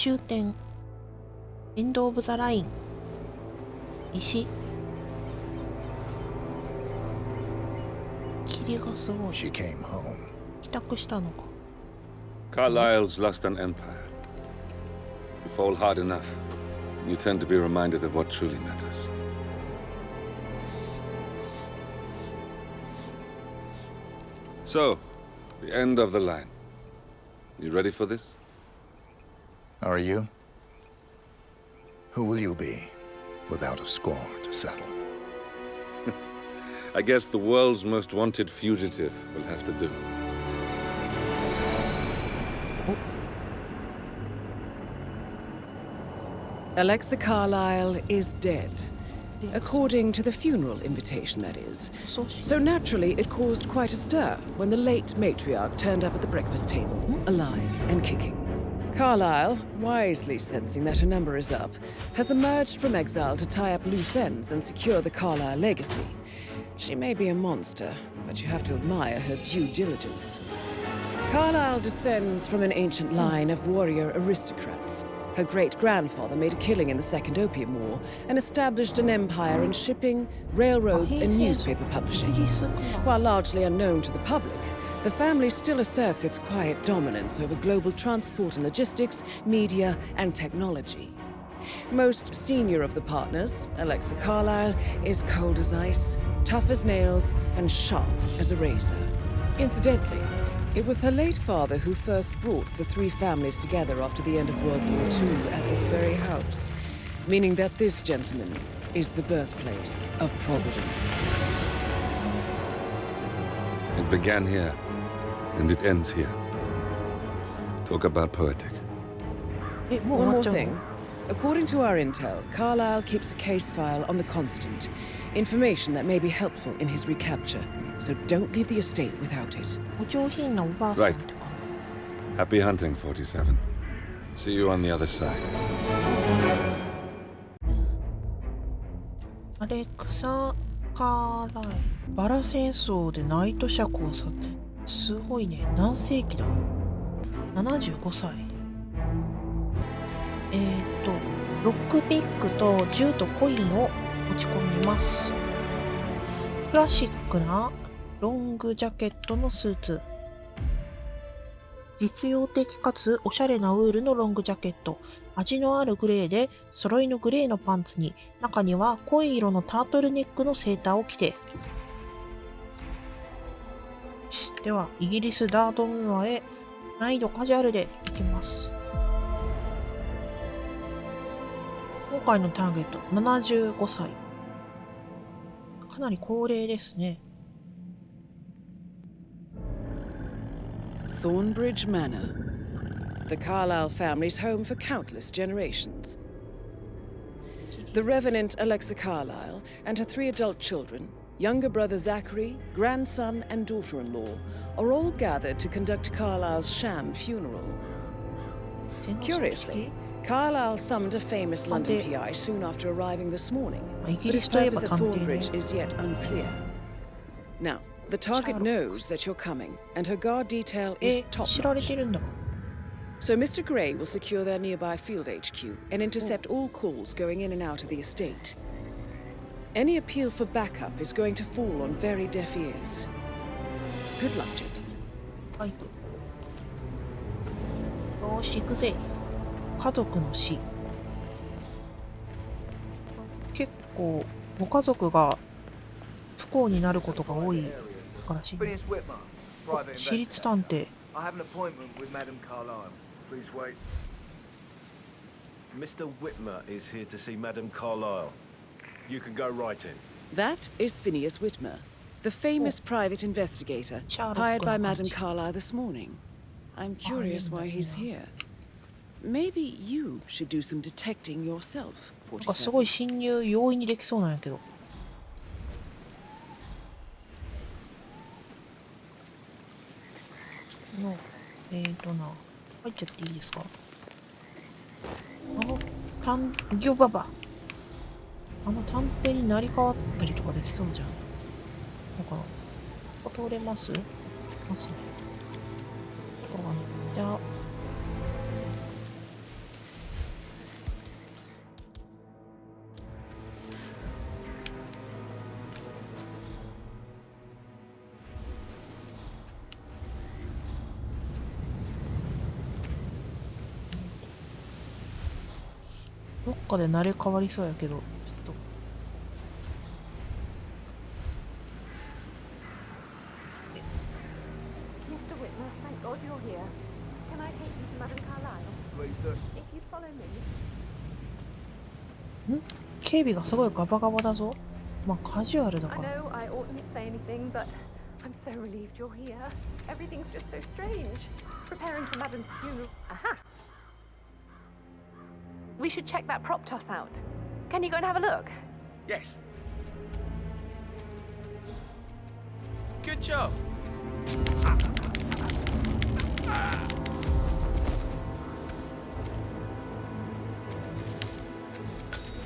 終点、エンド・オブ・ザ・ライン、石、霧がすごい。 She came home. 帰宅したのか。 Carlyle's lost an empire. You fall hard enough, you tend to be reminded of what truly matters. So, the end of the line. You ready for this? Are you? Who will you be without a score to settle? I guess the world's most wanted fugitive will have to do. Alexa Carlyle is dead. According to the funeral invitation, that is. So naturally, it caused quite a stir when the late matriarch turned up at the breakfast table, alive and kicking. Carlyle, wisely sensing that her number is up, has emerged from exile to tie up loose ends and secure the Carlyle legacy. She may be a monster, but you have to admire her due diligence. Carlyle descends from an ancient line of warrior aristocrats. Her great-grandfather made a killing in the Second Opium War and established an empire in shipping, railroads, and newspaper publishing. While largely unknown to the public, the family still asserts its quiet dominance over global transport and logistics, media, and technology. Most senior of the partners, Alexa Carlyle, is cold as ice, tough as nails, and sharp as a razor. Incidentally, it was her late father who first brought the three families together after the end of World War II at this very house, meaning that this gentleman is the birthplace of Providence. It began here, and it ends here. Talk about poetic. One more thing. According to our intel, Carlyle keeps a case file on the Constant, information that may be helpful in his recapture. So don't leave the estate without it. Right. Happy hunting, 47. See you on the other side. アレクサ・カーライル。バラ戦争でナイト社交差点。すごいね。何世紀だ ?75 歳。ロックピックと銃とコインを持ち込みます。クラシックなロングジャケットのスーツ。実用的かつおしゃれなウールのロングジャケット。味のあるグレーで揃いのグレーのパンツに、中には濃い色のタートルネックのセーターを着て。では、イギリスダートムーアへ難易度カジュアルで行きます。今回のターゲット、75歳。かなり高齢ですね。Thornbridge Manor, the Carlyle family's home for countless generations. The Revenant Alexa Carlyle and her 3 adult children, younger brother Zachary, grandson, and daughter-in-law, are all gathered to conduct Carlyle's sham funeral. Curiously, Carlyle summoned a famous London PI soon after arriving this morning, but his purpose at Thornbridge is yet unclear. Now, the target knows that you're coming, and her guard detail is top-notch. So Mr. Gray will secure their nearby field HQ and intercept all calls going in and out of the estate. Any appeal for backup is going to fall on very deaf ears. Good luck, gentlemen. よし、行くぜ。家族の死。結構ご家族が不幸になることが多いからしいね。私立探偵。Mr. Whitmer is here to see Madame Carlyle. You can go right in. That is Phineas Whitmer, the famous private investigator hired by Madame Carlyle this morning. I'm curious why he's here. Maybe you should do some detecting yourself, 47. すごい侵入容易にできそうなんやけど。入っちゃっていいですか？探偵になり変わったりとかできそうじゃん。だから、通れますね。じゃあ、どっかで慣れ変わりそうやけど、ちょっと。Mr. Whitmer, thank God you're here. Can I take you to Madame Carlyle? Please do. If you'd follow me. 警備がすごいガバガバだぞ。まあカジュアルだ I から。 know I oughtn't say anything, but I'm so relieved you're here. Everything's just so strange. Preparing for Madame's funeral. Aha! We should check that prop toss out. Can you go and have a look? Yes. Good job.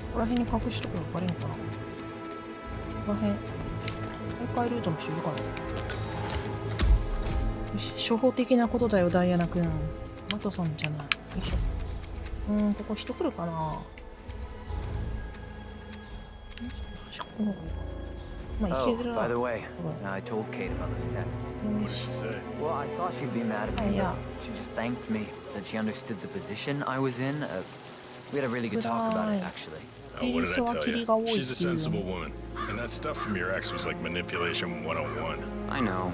ここら辺に隠しとけばバレんかな。ここら辺。大会ルートの人いるかな。よし、初歩的なことだよ、ダイアナくん。マトソンじゃない。よいしょ。ここ人来るかな。ちょっと端っこの方がいいかな。まあ、行けずら。 By the way, I told Kate about this text. よし。 Well, I thought she'd be mad at me, Yeah. but she just thanked me, said she understood the position I was in. We had a really good talk about it, actually. Oh, what did I tell you? She's a sensible woman. And that stuff from your ex was like manipulation 101. I know.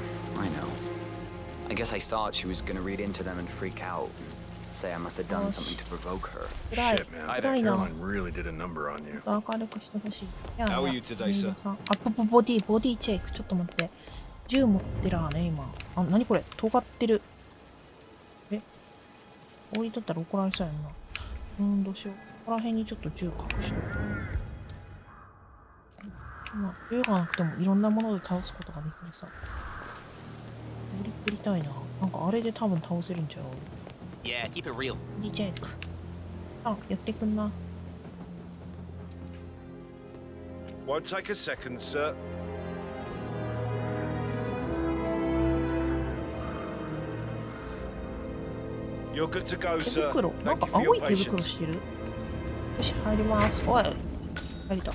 I guess I thought she was gonna read into them and freak out. Say I must have done something to provoke her. 暗い。 Shit, man. 暗いな。 Caroline really did a number on you. 明るくしてほしい。や How are you today, sir? ボディチェック。ちょっと待って。銃持ってらね、今。あ、なにこれ尖ってる。置いとったら怒られそうやんな。どうしよう。ここら辺にちょっと銃隠しとく。まあ、銃がなくてもいろんなもので倒すことができるさ。振りたいな。なんかあれで多分倒せるんちゃう？ Yeah, keep it real. ボディチェック。あ、やってくんな。Won't take a second, sir. You're good to go, 手 sir. 袋。なんか Thank you for 青 your い手袋 patience. してる。よし、入ります。おい。入れた。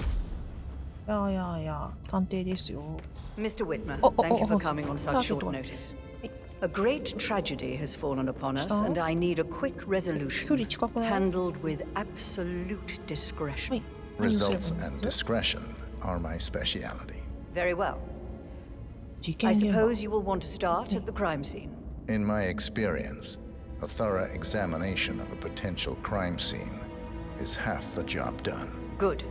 いや、探偵ですよ。 Mr. Whitmer, Oh, thank you for oh, coming on such Target short one. notice. A great tragedy has fallen upon us, Stop. and I need a quick 距離 resolution, 近くない？ handled with absolute discretion. はい。何をすれば Results いいん and です？ discretion are my speciality. Very well. 事件 I 現場。 suppose you will want to start at the crime scene. In my experience, a thorough examination of a potential crime scene is half the job done. Good.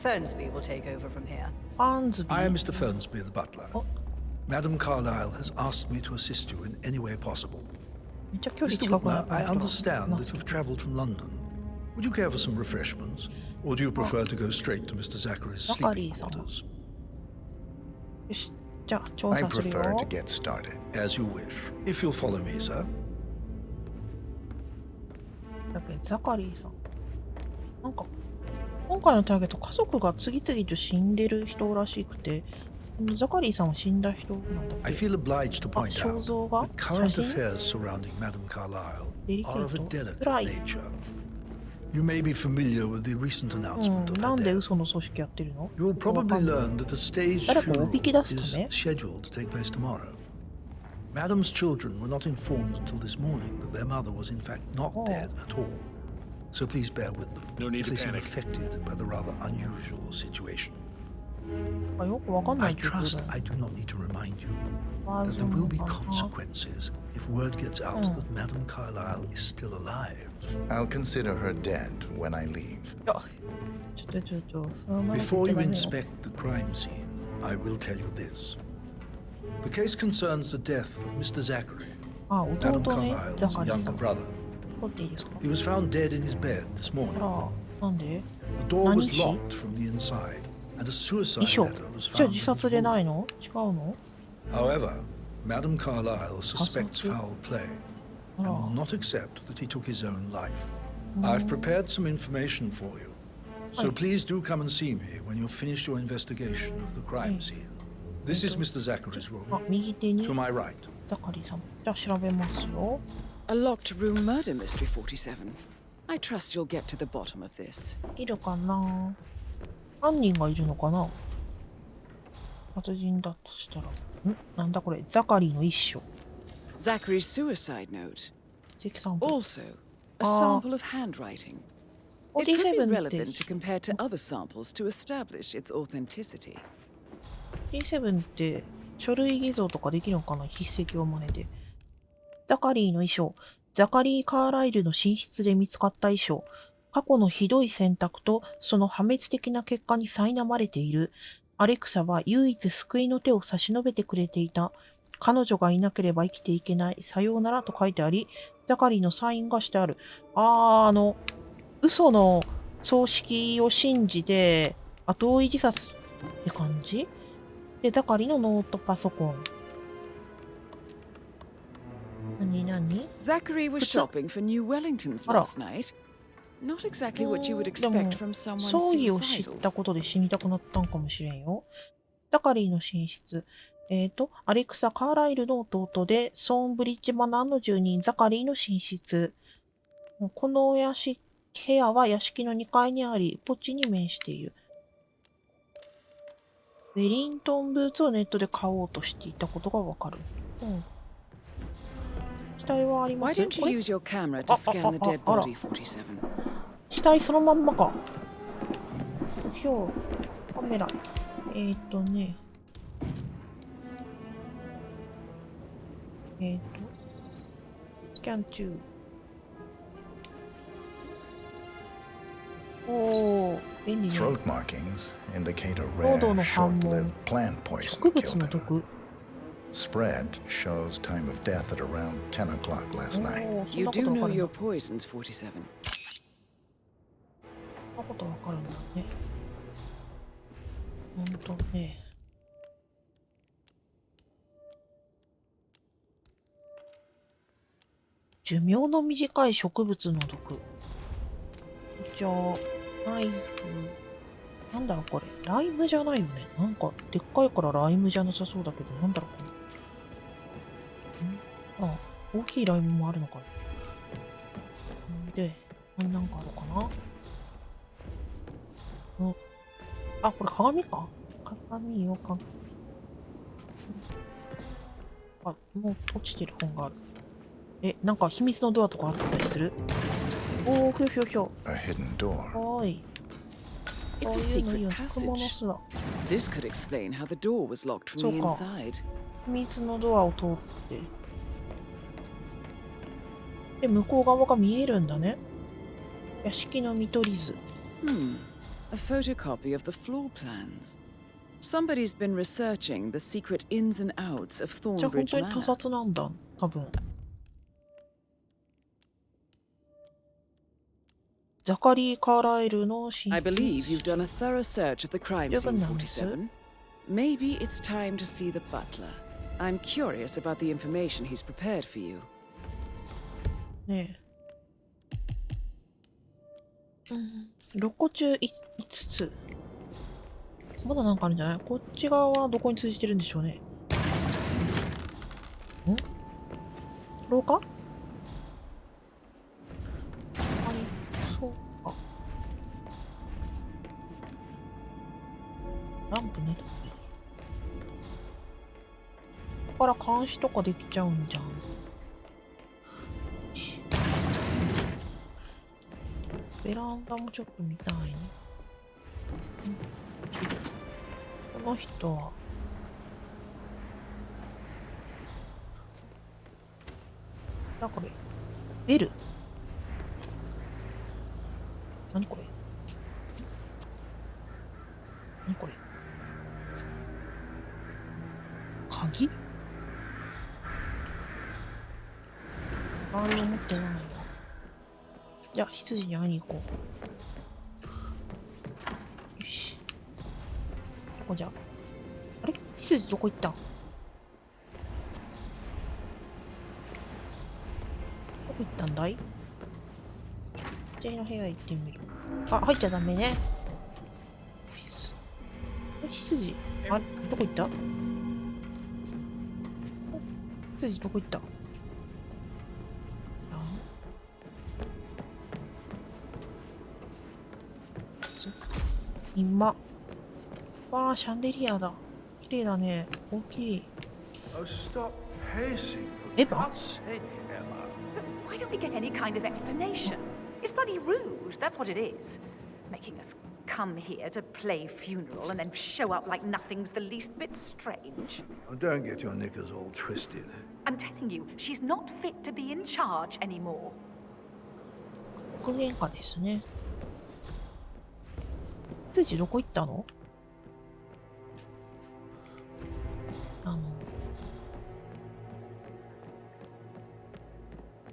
Fernsby will take over from here. ファンズビー。 I am Mr. Fernsby, the butler. Oh. Madame Carlyle has asked me to assist you in any way possible. めっちゃ距離 Mr. 近くない Whitmer, I understand that you've travelled from London. Would you care for some refreshments? Or do you prefer to go straight to Mr. Zachary's sleeping quarters? よし。じゃあ、調 I 査する prefer よ to。get started. As you wish. If you'll follow me, sir. だけどザカリーさん。なんか、今回のターゲット、家族が次々と死んでる人らしくて、ザカリーさんは死んだ人なんだっ I け？ feel obliged to point 肖 out 像画？ that current 写真？ affairs surrounding Madame Carlyle are of a delicate 暗い。 nature. You may be familiar with the recent announcement of なん her で death. 嘘の組織やってるの？ You will わか probably んない。 learn that the staged 誰かお funeral びき出すた is め？ scheduled to take place tomorrow. Madame's children were not informed until this morning that their mother was in fact not dead at all. So please bear with them No need if to they seem panic. affected by the rather unusual situation. よくわかんな I い状況 trust だよ。 I do not need to remind you バー that ジ there ョン will の be かな？ consequences if word gets out that Madame Carlyle is still alive. I'll consider her dead when I leave. そのまま Before 言っ you ちゃダメよ。 inspect the crime scene, I will tell you this. The case concerns the death of Mr. Zachary, あ、 Madame 弟ね、ザ Carlyle's カリーさ younger ん。 brother. 取っていいですか？ He was found dead in his bed this あ morning. ら、なんで？ The door 何 was 死？ locked from the inside, and a suicide 遺書。 letter was じゃあ found. 自 in 殺 his で room. ないの？違うの？ However, Madame Carlyle suspects Possible. foul play Oh. and will not accept that he took his own life. I've prepared some information for you, so Aye. please do come and see me when you've finished your investigation of the crime Aye. scene. This is Mr. Zachary's room. あ、右手に To my right. ザカリーさん。じゃあ調べますよ。 A locked room murder mystery 47. I trust you'll get to the bottom of this. いるかな？犯人がいるのかな？殺人だとしたら。なんだこれ？ザカリーの一書。 Zachary's suicide note. 積算部。 Also, a Ah. sample of handwriting. It could be 47 って relevant to compare to other samples to establish its authenticity. G7 って書類偽造とかできるのかな、筆跡を真似で。ザカリーの衣装。ザカリー・カーライルの寝室で見つかった衣装。過去のひどい選択とその破滅的な結果に苛まれている。アレクサは唯一救いの手を差し伸べてくれていた。彼女がいなければ生きていけない。さようならと書いてあり、ザカリーのサインがしてある。嘘の葬式を信じて、後追い自殺って感じで、ザカリーのノートパソコン。何 Zachary was shopping for new Wellingtons last night. Not exactly what you would expect from someone 葬儀を知っ suicidal. たことで死にたくなったんかもしれんよ。ザカリーの寝室。アレクサ・カーライルの弟で、ソーンブリッジマナーの住人、ザカリーの寝室。この部屋は屋敷の2階にあり、墓地に面している。ウェリントンブーツをネットで買おうとしていたことがわかる。死体はありま Why す？ don't you use your camera to scan the dead body, 47? 死体そのまんまか。ひょう、カメラ。スキャン中。おー、便利ね。 Throat markings indicate a 喉 rare, の反問。 short-lived plant 植 poison 物 killed の him. 毒。 Spread shows time of death at around 10 o'clock last night. おー、そん You なこと do わか know る your な。 poisons, 47. そんなことわかるんだね。ほんとね。寿命の短い植物の毒。じゃあ、ナイフ。なんだろこれ。ライムじゃないよね。なんか、でっかいからライムじゃなさそうだけど、なんだろこれ。大きいライムもあるのかな。で、なんかあるかな。これ鏡か。鏡よか。もう落ちてる本がある。なんか秘密のドアとかあったりする？おー、ひょひょひょ。A hidden door. はーい。 It's a そういうのいい secret よ。蜘蛛の passage. 巣だ。 This could explain how the door was locked from the そうか。 inside. 秘密のドアを通って。で、向こう側が見えるんだね。屋敷の見取り図。A photocopy of the floor plans. Somebody's been researching the secret ins and outs of じゃあ本 Thornbridge 当に他 Manor. 殺なんだ。多分。ザカリー・カーライルの寝室。 I believe you've done a thorough search of the crime scene, 47. Maybe it's time to see the butler. I'm curious about the information he's prepared for you. ねえ。6個中 5つ。まだなんかあるんじゃない？こっち側はどこに通じてるんでしょうね。廊下？そうか。ランプね。ここから監視とかできちゃうんじゃん。ベランダもちょっと見たいね。この人はなんかこれベル。何これ。何これ。鍵？周りを持ってないよ。じゃあ羊に会いに行こう。よし。どこじゃ？あれ？羊どこ行ったん？どこ行ったんだい？羊の部屋行ってみる。入っちゃダメね。羊？どこ行った？羊どこ行った？今。わあ、シャンデリアだ。綺麗だね。大きい。エヴァ？ Why don't we get any kind of explanation? Is bloody rude, that's what it is. Making us come here to play funeral and then show up like nothing's the least bit strange. Oh, don't get your knickers all twisted. I'm telling you, she's not fit to be in charge anymore. 国喧嘩ですね。ついちどこ行ったの？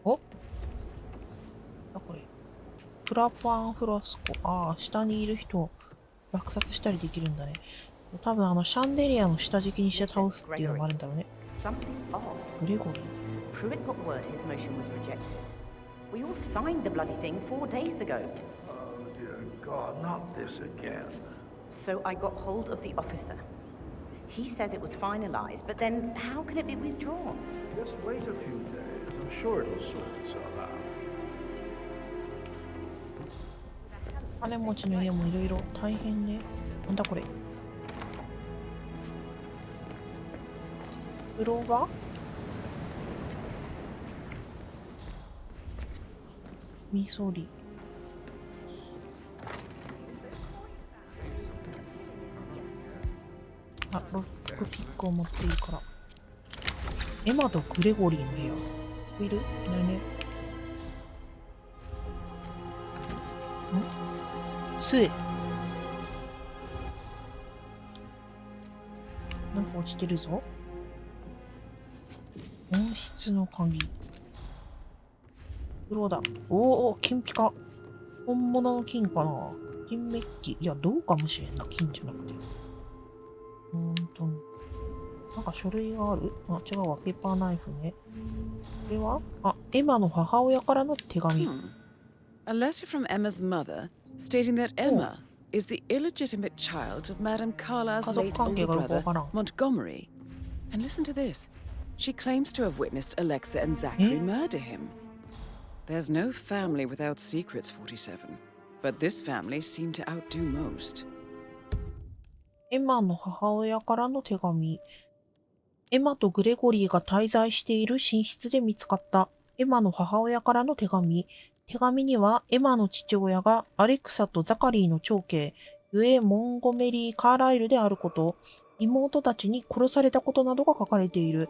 お？あ、これ。プラパンフラスコ。ああ、下にいる人を落札したりできるんだね。多分シャンデリアの下敷きにして倒すっていうのもあるんだろうね。グレゴリー。Pruitt got word his motion was rejected. We all signed the bloody thing 4 days ago. Oh, dear God, not this again. So I got hold of the officer. He says it was finalized, but then how can it be withdrawn? Just wait a few days. I'm sure it'll sort itself out. 金持ちの家もいろいろ大変ね。なんだこれ。クローバー？ミソリ。あ、ロックピックを持っているから。エマとグレゴリーの部屋。いる？いないね。杖。なんか落ちてるぞ。温室の鍵。黒だ。おお、金ピカ。本物の金かな。金メッキ。いや、銅かもしれんな。金じゃなくて。なんか書類がある？あ、違うわ。ペーパーナイフね。これは？あ、エマの母親からの手紙。A letter from Emma's mother stating that Emma is the illegitimate child of Madame Carlyle's late older brother, Montgomery. And listen to this. She claims to have witnessed Alexa and Zachary murder him. There's no family without secrets, 47. But this family seemed to outdo most. エマの母親からの手紙。エマとグレゴリーが滞在している寝室で見つかったエマの母親からの手紙。手紙にはエマの父親がアレクサとザカリーの長兄、ゆえモンゴメリー・カーライルであること、妹たちに殺されたことなどが書かれている。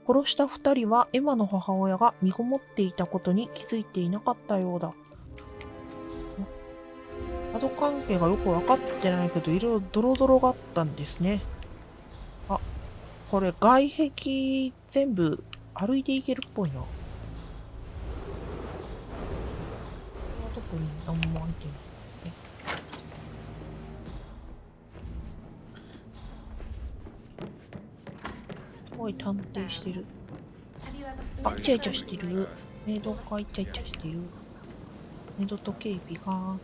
殺した二人はエマの母親が身ごもっていたことに気づいていなかったようだ。家族関係がよく分かってないけど、いろいろドロドロがあったんですね。あ、これ外壁全部歩いていけるっぽいな。特に何も開いてない。すごい探偵してる。あ、イチャイチャしてる。メイドがイチャイチャしてる。メイドと警備が。なん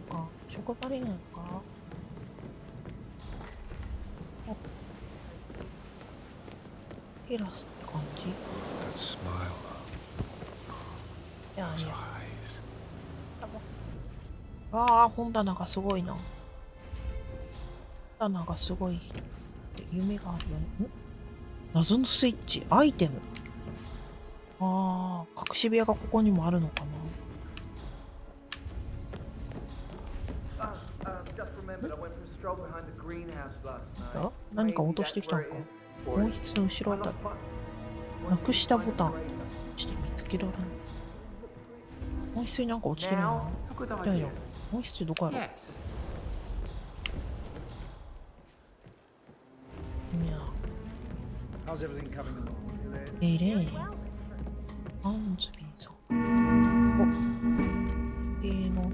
か、職場恋愛か。あ、テラスって感じ。いやいや。ああ、本棚がすごいな。本棚がすごいって夢があるよね。謎のスイッチ、アイテム。ああ、隠し部屋がここにもあるのかな。あ、何か落としてきたのか。温室の後ろあたり。なくしたボタン。して見つけられない。温室になんか落ちてるよな。いやいや、温室ってどこやろ。いや。エレーン。アンズビーさん。お。の。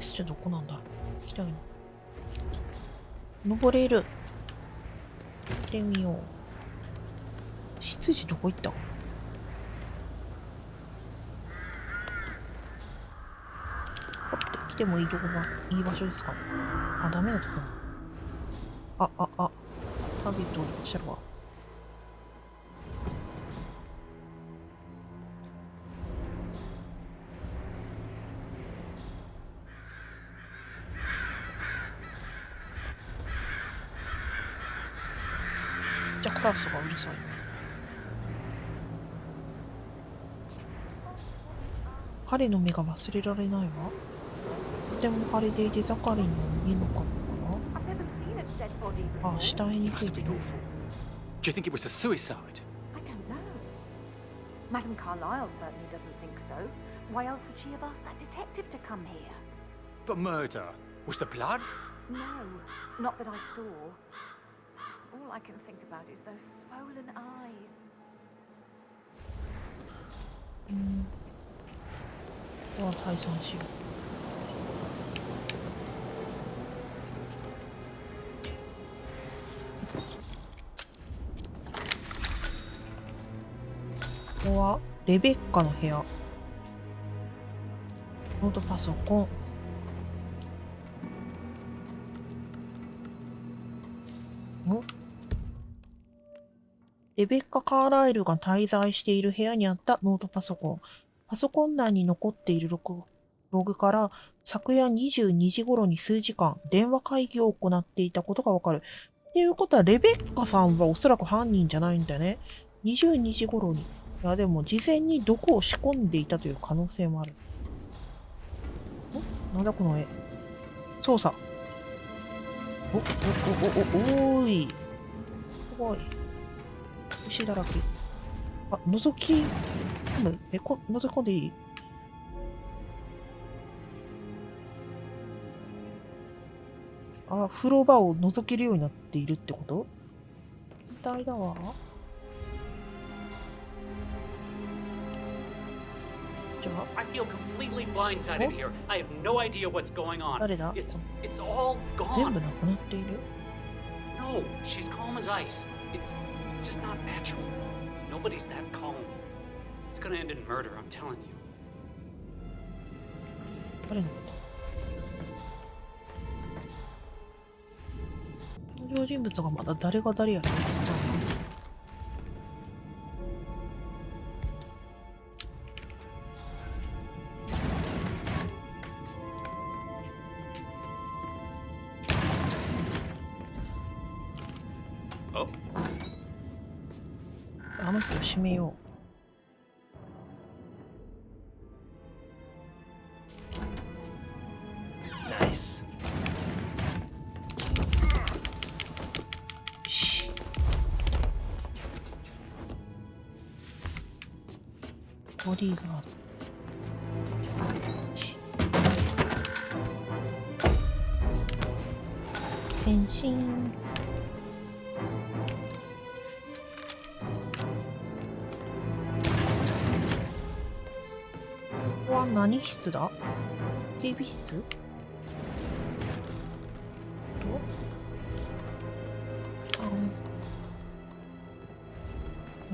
してどこなんだろう。行きたいな。登れる。行ってみよう。執事どこ行った？来てもいいとこば、いい場所ですかね。あ、ダメなとこ。ターゲットいらっしゃるわ。ちゃカラスがうるさいな。彼の目が忘れられないわ。とても腫れていてザカリーには見えなかったから。あ、死体についてる。Do you think it was a suicide? I don't know. Madame Carlyle certainly doesn't think so. Why else would she have asked that detective to come here? But murder? Was there blood? No, not that I saw. All I can think about is those swollen eyes. では退散しよう。ここはレベッカの部屋。ノートパソコン。レベッカ・カーライルが滞在している部屋にあったノートパソコン。パソコン内に残っているログから昨夜22時頃に数時間電話会議を行っていたことがわかる。っていうことはレベッカさんはおそらく犯人じゃないんだね。22時頃に。いやでも事前に毒を仕込んでいたという可能性もある。なんだこの絵。操作。おーい。すごい。牛だらけ。あ、覗き込む？覗き込んでいい？あ、風呂場を覗けるようになっているってこと？みたいだわ。じゃあ。I feel completely blindsided here. I have no idea what's going on. 誰だ？ It's all gone. 全部なくなっている。No, she's calm as ice. It's just not natural. Nobody's that calm. It's gonna end in murder, I'm telling you. 誰のこと？登場人物がまだ誰が誰やら。あの人を閉めよう。ナイス。ボディーガード。変身。ここは何室だ？警備室？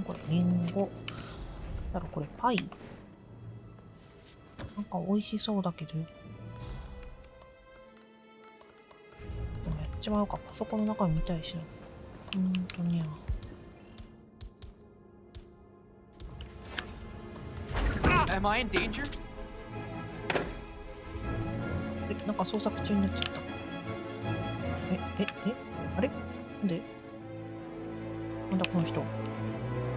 これリンゴ。だろこれパイ？なんか美味しそうだけど。でもやっちまうか。パソコンの中身見たいしな。にゃ。Am I in danger? なんか捜索中になっちゃった。あれなんで？なんだこの人。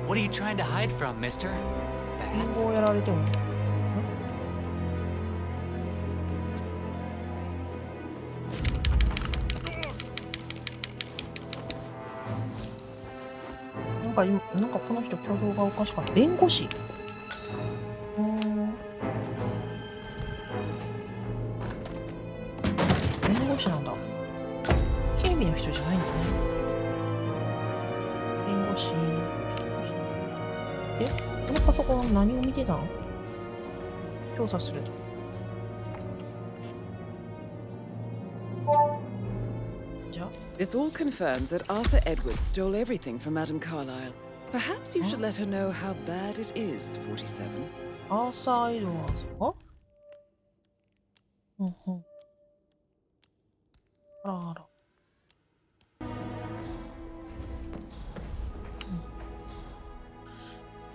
What are you trying to hide from, mister? リンゴをやられても。なんかこの人挙動がおかしかった。弁護士？弁護士なんだ。警備の人じゃないんだね。弁護士。このパソコン何を見てたの？調査する。This all confirms that Arthur Edwards stole everything from Madame Carlyle. Perhaps you should let her know how bad it is, 47. アーサー・エドワーズか？あらあら。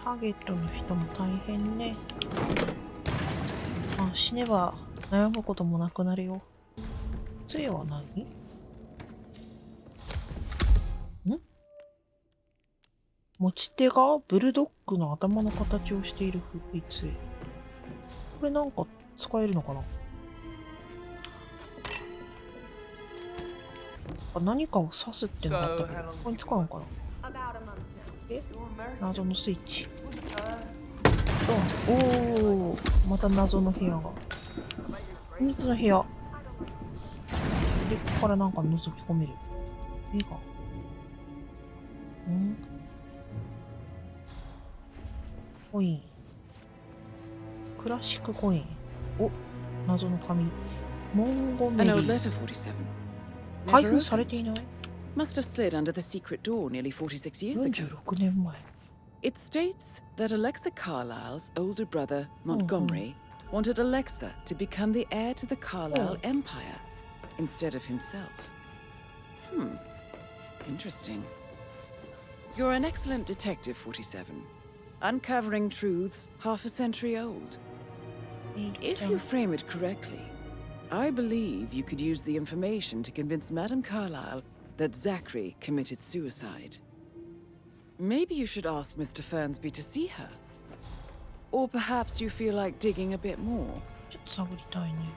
ターゲットの人も大変ね。まあ死ねば悩むこともなくなるよ。杖は何？持ち手がブルドッグの頭の形をしている古い杖。これなんか使えるのかな。何かを刺すってのがあったけど、ここに使うのかな。謎のスイッチ。ドン。おー、また謎の部屋が。秘密の部屋。で、ここからなんか覗き込める。映画。コイン。クラシックコイン。お、謎の紙。モンゴメリー。開封されていない。Must have slid under the secret door nearly 46 years ago. 46年前。It states that Alexa Carlyle's older brother, Montgomery, wanted Alexa to become the heir to the Carlyle Empire instead of himself. Interesting. You're an excellent detective, 47. Uncovering truths half a century old. If you frame it correctly, I believe you could use the information to convince Madame Carlyle that Zachary committed suicide. Maybe you should ask Mr. Fernsby to see her. Or perhaps you feel like digging a bit more. ちょっと探りたいね。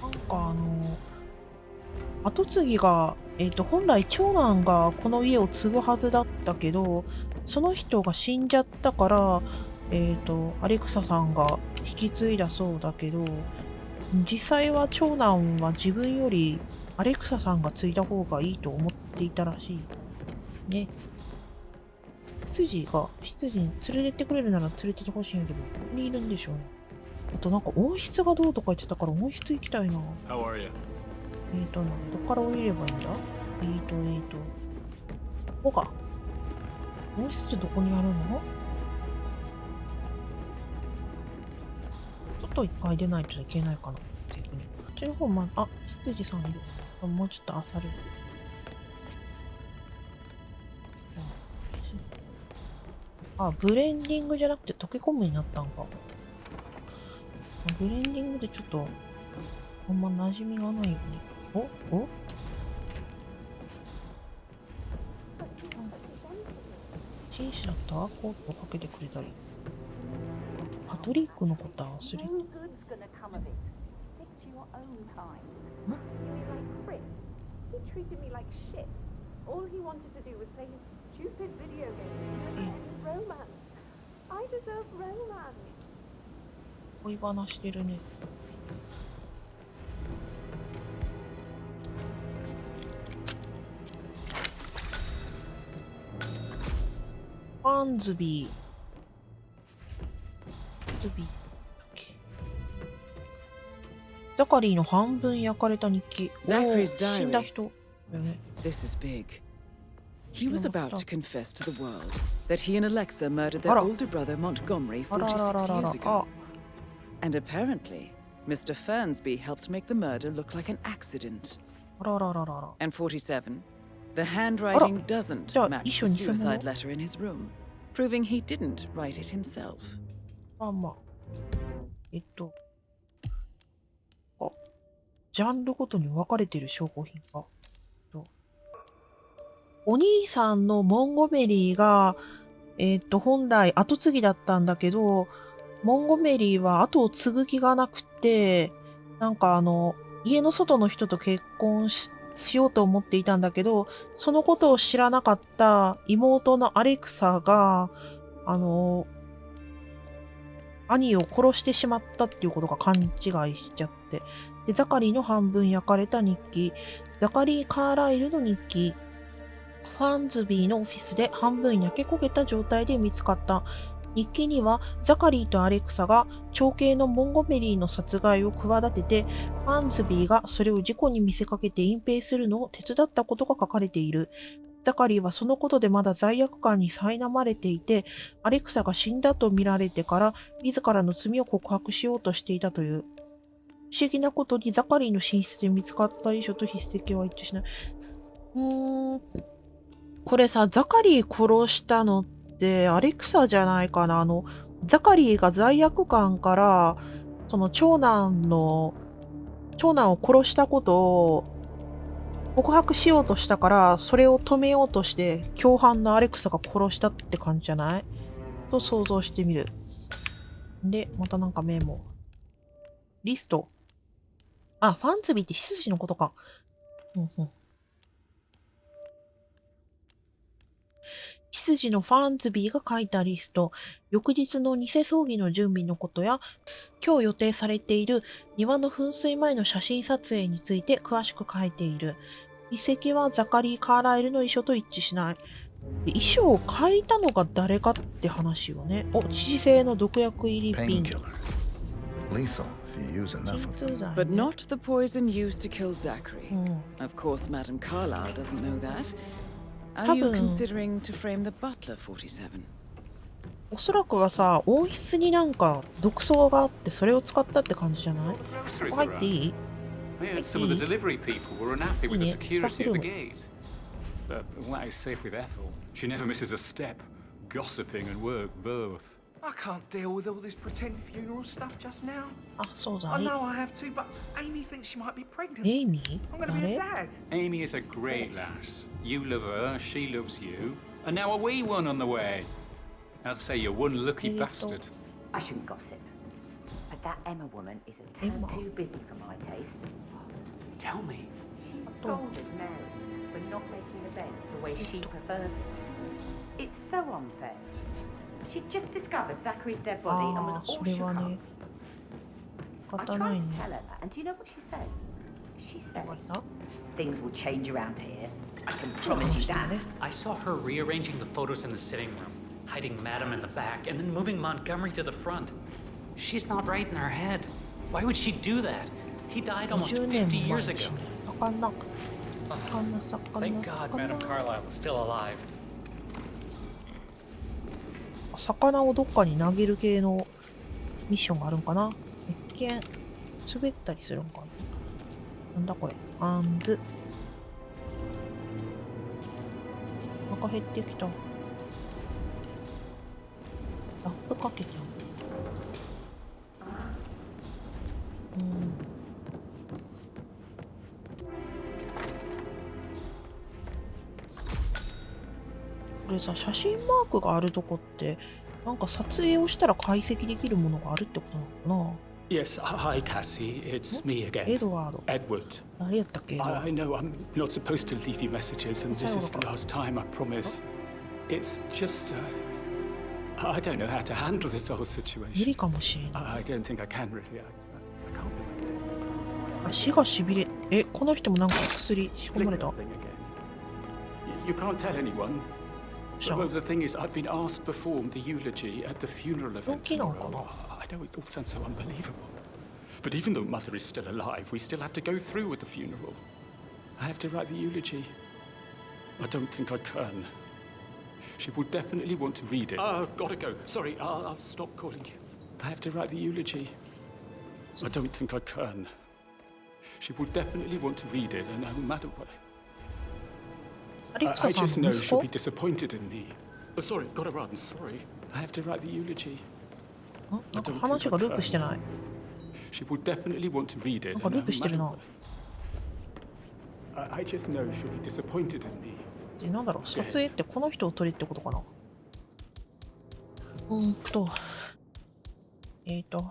なんか後継ぎが、本来長男がこの家を継ぐはずだったけど、その人が死んじゃったから、アレクサさんが引き継いだそうだけど、実際は長男は自分よりアレクサさんが継いだ方がいいと思っていたらしい。ね。執事に連れてってくれるなら連れてってほしいんやけど、ここにいるんでしょうね。あとなんか温室がどうとか言ってたから温室行きたいな。How are you? どっから降りればいいんだ。ここか。温室ってどこにあるの？ちょっと一回出ないといけないかな。逆に。こっちの方あ、執事さんいる。もうちょっと漁る。あ、ブレンディングじゃなくて溶け込むになったんか。ブレンディングでちょっと、あんま馴染みがないよね。お紳士だった？コートをかけてくれたり。パトリックのことは忘れた。恋バナしてるね。ファンズビー。ザカリーの半分焼かれた日記。死んだ人だよね。This is big. He was about to confess to the world that he and Alexa murdered their older brother Montgomery 46 years ago. And apparently, Mr. Fernsby helped make the murder look like an accident. And 47, the handwriting doesn't match the suicide letter in his room, proving he didn't write it himself. ジャンルごとに分かれてる証拠品が。お兄さんのモンゴメリーが、本来後継ぎだったんだけど、モンゴメリーは後を継ぐ気がなくて、なんか家の外の人と結婚しようと思っていたんだけど、そのことを知らなかった妹のアレクサが、兄を殺してしまったっていうことが勘違いしちゃって。で、ザカリーの半分焼かれた日記、ザカリー・カーライルの日記、ファンズビーのオフィスで半分焼け焦げた状態で見つかった。日記にはザカリーとアレクサが長兄のモンゴメリーの殺害を企てて、ファンズビーがそれを事故に見せかけて隠蔽するのを手伝ったことが書かれている。ザカリーはそのことでまだ罪悪感に苛まれていて、アレクサが死んだと見られてから自らの罪を告白しようとしていたという。不思議なことにザカリーの寝室で見つかった遺書と筆跡は一致しない。これさ、ザカリー殺したのってアレクサじゃないかな。ザカリーが罪悪感から、その長男を殺したことを告白しようとしたから、それを止めようとして、共犯のアレクサが殺したって感じじゃないと想像してみる。で、またなんかメモ。リスト。あ、ファンツビーって羊のことか。羊のファンツビーが書いたリスト。翌日の偽葬儀の準備のことや、今日予定されている庭の噴水前の写真撮影について詳しく書いている。遺跡はザカリー・カーライルの遺書と一致しない。遺書を書いたのが誰かって話よね。お、致死性の毒薬入り瓶。But not the poison used to kill Zachary. Of course, Madame Carlyle doesn't know that. Are you considering to frame the butler 47? おそらくはさ、温室になんか毒草があってそれを使ったって感じじゃない？入っていい？ Some of the delivery people were unhappy with the security of the gate. But what is safe with Ethel? She never misses a step. Gossiping and work both. I can't deal with all this pretend funeral stuff just now. あ、そうだ。I know I have to, but Amy thinks she might be pregnant. Amy? I'm gonna be a dad. Amy is a great lass. You love her, she loves you. And now a wee one on the way. I'd say you're one lucky bastard. I shouldn't gossip. But that Emma woman is a tad too busy for my taste. Tell me. She scolded Mary for not making the bed the way she prefers it. It's so unfair. She just discovered Zachary's dead body and was all shook up. I tried to tell her that, and do you know what she said? She said, things will change around here. I can promise you that. I saw her rearranging the photos in the sitting room, hiding Madam in the back, and then moving Montgomery to the front. She's not right in her head. Why would she do that? He died almost 50 years ago. Thank God Madam Carlyle is still alive. 魚をどっかに投げる系のミッションがあるんかな。石鹸滑ったりするんかな。なんだこれ。あんず。お腹減ってきた。ラップかけてある。これさ、写真マークがあるとこって、なんか撮影をしたら解析できるものがあるってことなのかな？ Yes, hi Cassie, it's me again. エドワード。Edward. 誰やったっけ？ I know I'm not supposed to leave you messages, and this is the last time, I promise. It's just, I don't know how to handle this whole situation. 無理かもしれない。I don't think I can really. I can't. 足がしびれ。この人もなんか薬仕込まれた。 You can't tell anyone. Well, the thing is, I've been asked to perform the eulogy at the funeral event tomorrow. I know it all sounds so unbelievable. But even though Mother is still alive, we still have to go through with the funeral. I have to write the eulogy. I don't think I can. She will definitely want to read it. Gotta go. Sorry, I'll stop calling you. I have to write the eulogy. I don't think I can. She will definitely want to read it, and no matter what. I just know she'll be disappointed in me. Sorry, gotta run. Sorry. I have to write the eulogy. なんか話がループしてない。 She will definitely want to read it. なんかループしてるな。I just know she'll be disappointed in me. で、なんだろう、撮影ってこの人を撮りってことかな。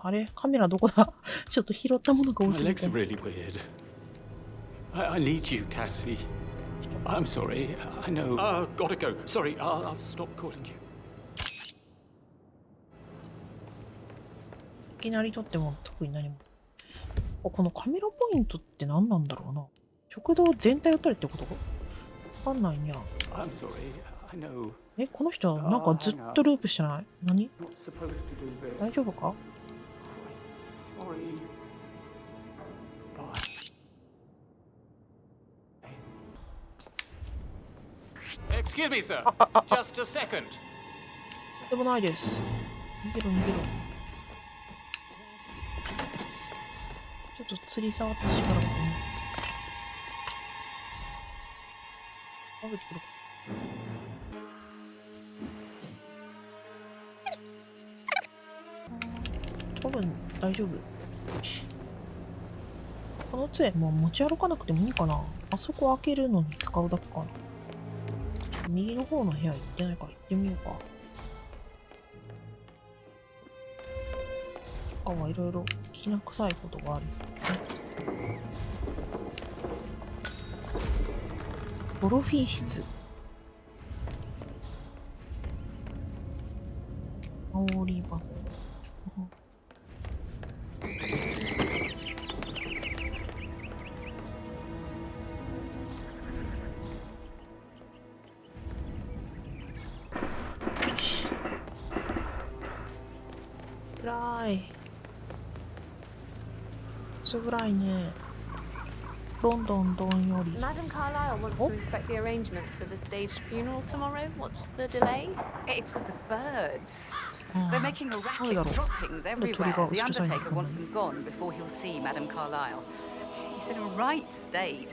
あれカメラどこだ？ちょっと拾ったものが多すぎて。 My legs are really weird. I need you, Cassie. I'm sorry. I know. Gotta go. Sorry, I'll stop calling you. いきなり撮っても特に何も。このカメラポイントって何なんだろうな。食堂全体を撮れってこと？わかんないにゃ。I'm sorry. I know. この人なんかずっとループしてない？何？大丈夫か？ Sorry. Excuse me, sir. Just a second. でもないです。逃げろ逃げろ。ちょっと釣り触ってしばらく。食べてくる。多分大丈夫。よし。この杖もう持ち歩かなくてもいいかな。あそこ開けるのに使うだけかな。右の方の部屋行ってないから行ってみようか。他はいろいろきな臭いことがあるよね。トロフィー室。煽り場。よし。暗い。薄暗いね。どんどんどんより。Madam Carlyle wants to inspect the arrangements for the staged funeral tomorrow. What's the delay? It's the birds. They're making a racket, droppings everywhere. The undertaker wants them gone before he'll see Madam Carlyle. He's in a right state.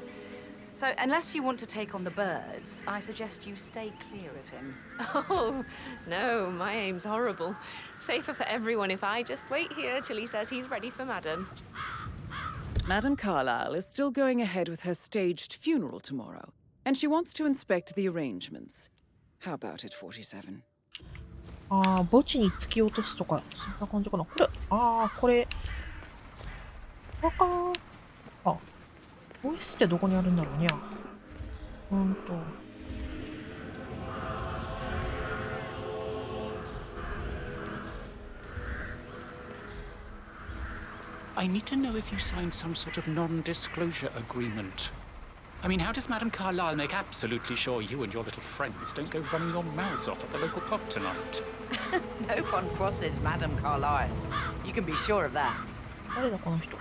So, unless you want to take on the birds, I suggest you stay clear of him. Oh, no, my aim's horrible. Safer for everyone if I just wait here till he says he's ready for Madam. Madam Carlyle is still going ahead with her staged funeral tomorrow, and she wants to inspect the arrangements. How about it, 47? ああ、墓地に突き落とすとか、そんな感じかな。これ、ああ、これ、あ、OS ってどこにあるんだろうにゃ。I need to know if you signed some sort of non-disclosure agreement. I mean, how does Madame Carlyle make absolutely sure you and your little friends don't go running your mouths off at the local pub tonight? No one crosses Madame Carlyle. You can be sure of that. 誰だこの人。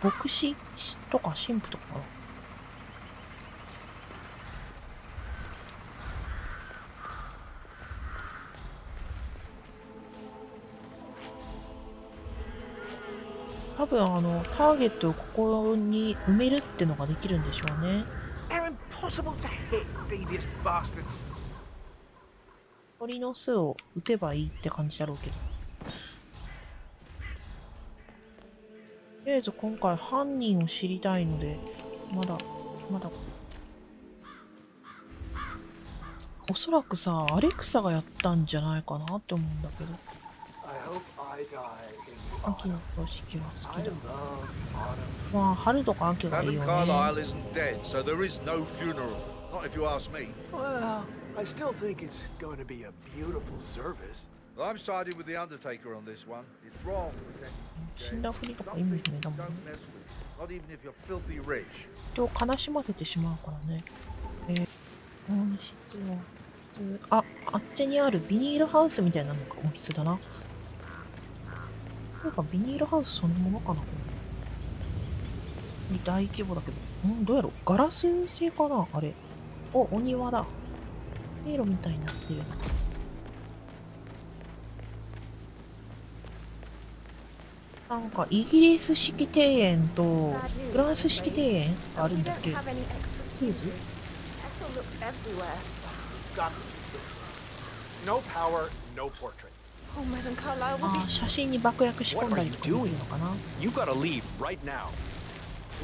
牧師とか神父とかかな。多分ターゲットをここに埋めるってのができるんでしょうね。鳥の巣を撃てばいいって感じだろうけど。とりあえず今回犯人を知りたいので、まだおそらくさ、アレクサがやったんじゃないかなって思うんだけど。秋の風呂敷は好きだ。まあ春とか秋がいいよね。Carlyle isn't dead, so there is no funeral. Not if you ask me. Well, I still think it's going to be a beautiful service. Well, I'm siding with the undertaker on this one. It's wrong. 死んだふりとか意味不明だもんね。 Not even if you're filthy rich. 人を悲しませてしまうからね。温室はあっちにあるビニールハウスみたいなのが温室だな。なんかビニールハウスそのものかな、これ。大規模だけど。どうやろう、ガラス製かなあれ。お庭だ。迷路みたいになってる。なんかイギリス式庭園とフランス式庭園があるんだっけ。ケーズああ、写真に爆薬仕込んだりとかできるのかな。You gotta leave right now.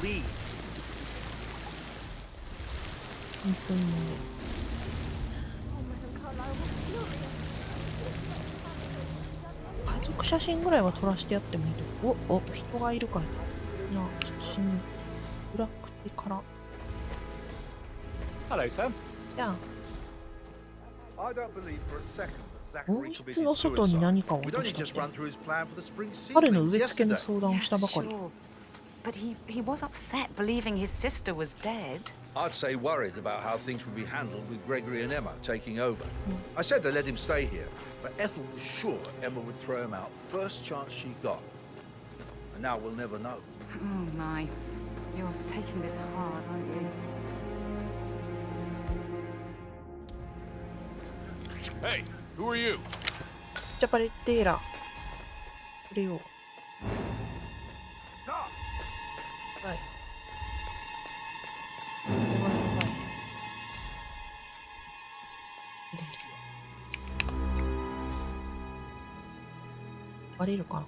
Leave. 水の上。家族写真ぐらいは撮らせてやってもいいと。人がいるからな。ちょっと死ぬ。裏口から。Hello, sir. じゃあ。 I don't believe for a second that 温室の外に何かを落としたって。春の植え付けの相談をしたばかり。But he was upset believing his sister was dead. I'd say worried about how things would be handled with Gregory and Emma taking over. I said they let him stay here, but Ethel was sure Emma would throw him out first chance she got. And now we'll never know. Oh my. You're taking this hard, aren't you? Hey, who are you? ジャパレッテーラ。これを。はい。これはやばい。バレるかな。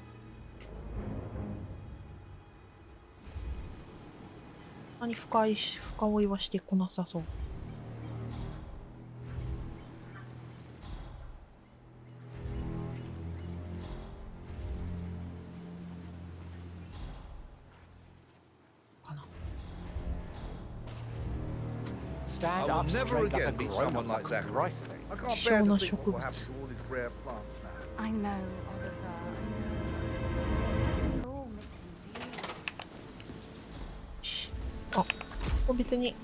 何深追いはしてこなさそう。I will never again meet someone like Zachary. I can't bear to think what will happen to all his rare plants now. I know, Oliver. Oh, あ、ここ別に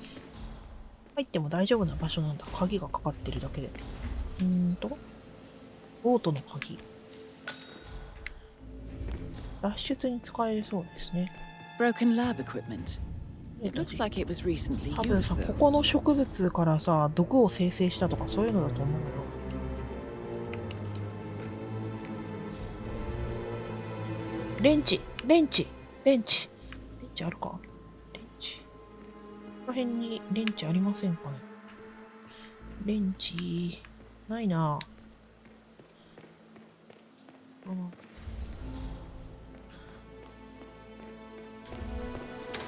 入っても大丈夫な場所なんだ。鍵がかかってるだけで。ボートの鍵。脱出に使えそうですね。Broken lab equipment. It looks like it was recently 多分さ、 used, こ though. この植物からさ、毒を生成したとかそういうのだと思うよ。レンチあるか？レンチ。この辺にレンチありませんかね？レンチ、ないなぁ。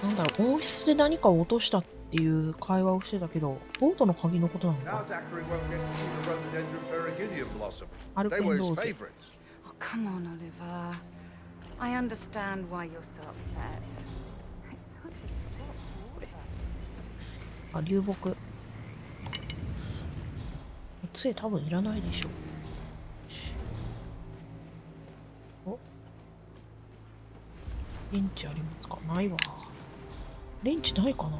なんだろう、温室で何かを落としたっていう会話をしてたけど、ボートの鍵のことなのか。 Now Zachary won't get to see the rhododendron Beriginium blossom. アルペ They ン were ロ his ーゼ。 favourites. Oh, come on, Oliver. I understand why you're so upset. あ、流木。杖多分いらないでしょ。お、レンチありますか？ないわ。レンチないかな？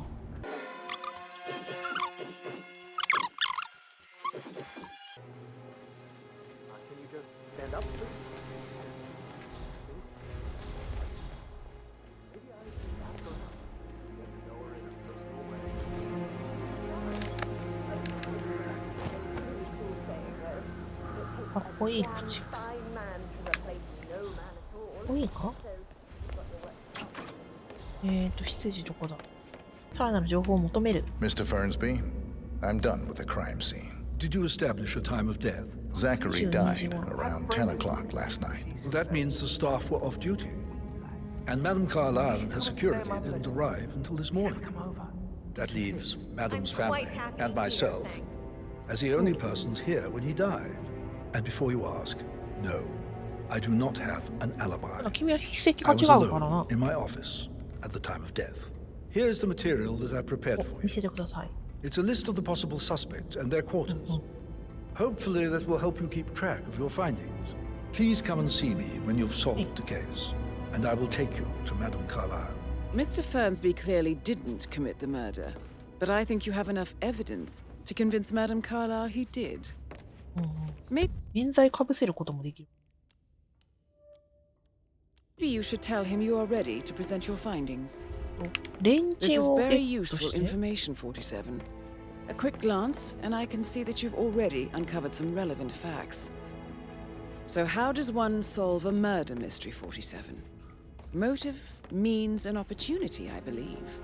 かっこいい口がする。かっこいいか？執事どこだ？さらなる情報を求める。 Mr. Fernsby, I'm done with the crime scene. Did you establish a time of death? Zachary died around 10 o'clock last night. That means the staff were off duty. And Madame Carlyle and her security didn't arrive until this morning. That leaves Madame's family and myself as the only persons here when he died. And before you ask, no, I do not have an alibi. 君は筆跡 I が was 違うからな。 alone in my office at the time of death. Here's the material that I've prepared for 見 you. せてください。 It's a list of the possible suspects and their quarters. Hopefully that will help you keep track of your findings. Please come and see me when you've solved the case, and I will take you to Madame Carlyle. Mr. Fernsby clearly didn't commit the murder, but I think you have enough evidence to convince Madame Carlyle he did. Maybe 冤罪かぶせることもできる。 you should tell him you are ready to present your findings. レン This チ is をゲ very ット useful して。 information, 47. A quick glance, and I can see that you've already uncovered some relevant facts. So how does one solve a murder mystery, 47? Motive, means, and opportunity, I believe.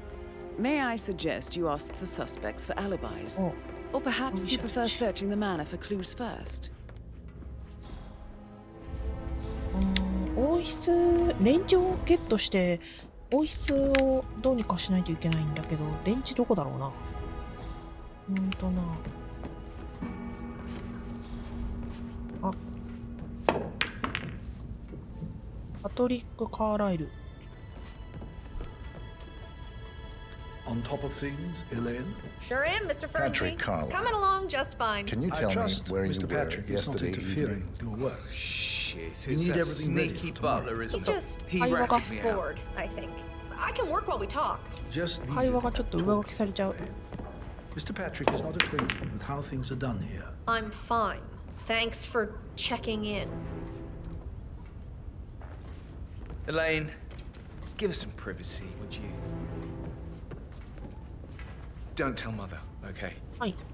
May I suggest you ask the suspects for alibis? Or perhaps you prefer searching the manor for clues first? 温室、レンチをゲットして温室をどうにかしないといけないんだけど、レンチどこだろうな。あ、パトリック・カーライル。 On top of things, Elaine? Sure am, Mr. Fernsby. Patrick Carlyle. Coming along just fine. Can you I tell me trust where you Mr. were Patrick is not yesterday interfering evening? with your work. Shit, We it's need that everything ready sneaky for tomorrow. butler, isn't He's it? just He ratted me out. bored, I think. I can work while we talk. Just leave 会話 it がちょっと上書きされちゃう。 Mr. Patrick is not acquainted with how things are done here. I'm fine. Thanks for checking in. Elaine, give us some privacy, would you? Don't tell Mother, okay?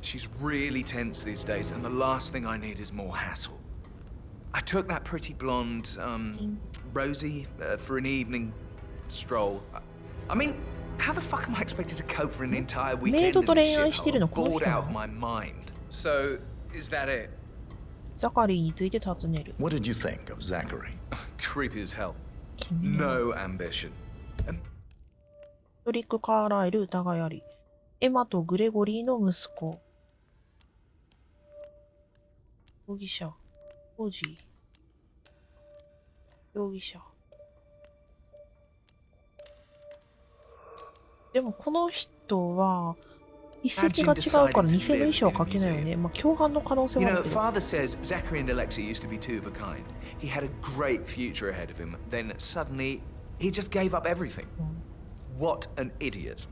She's really tense these days, and the last thing I need is more hassle. I took that pretty blonde, Rosie, for an evening stroll. I mean, how the fuck am I expected to cope for an entire weekend in this shithole? Bored out of my mind. So, is that it? ザカリーについて尋ねる。 What did you think of Zachary? Creepy as hell. No ambition. トリック・カーライル疑いあり。エマとグレゴリーの息子。容疑者。当時。容疑者。でもこの人は、筆跡が違うから偽の衣装は書けないよね。まあ、共犯の可能性はあるけど。Father says Zachary and Alexei used to be two of a kind. He had a great future ahead of him. Then suddenly, he just gave up everything. What an idiot.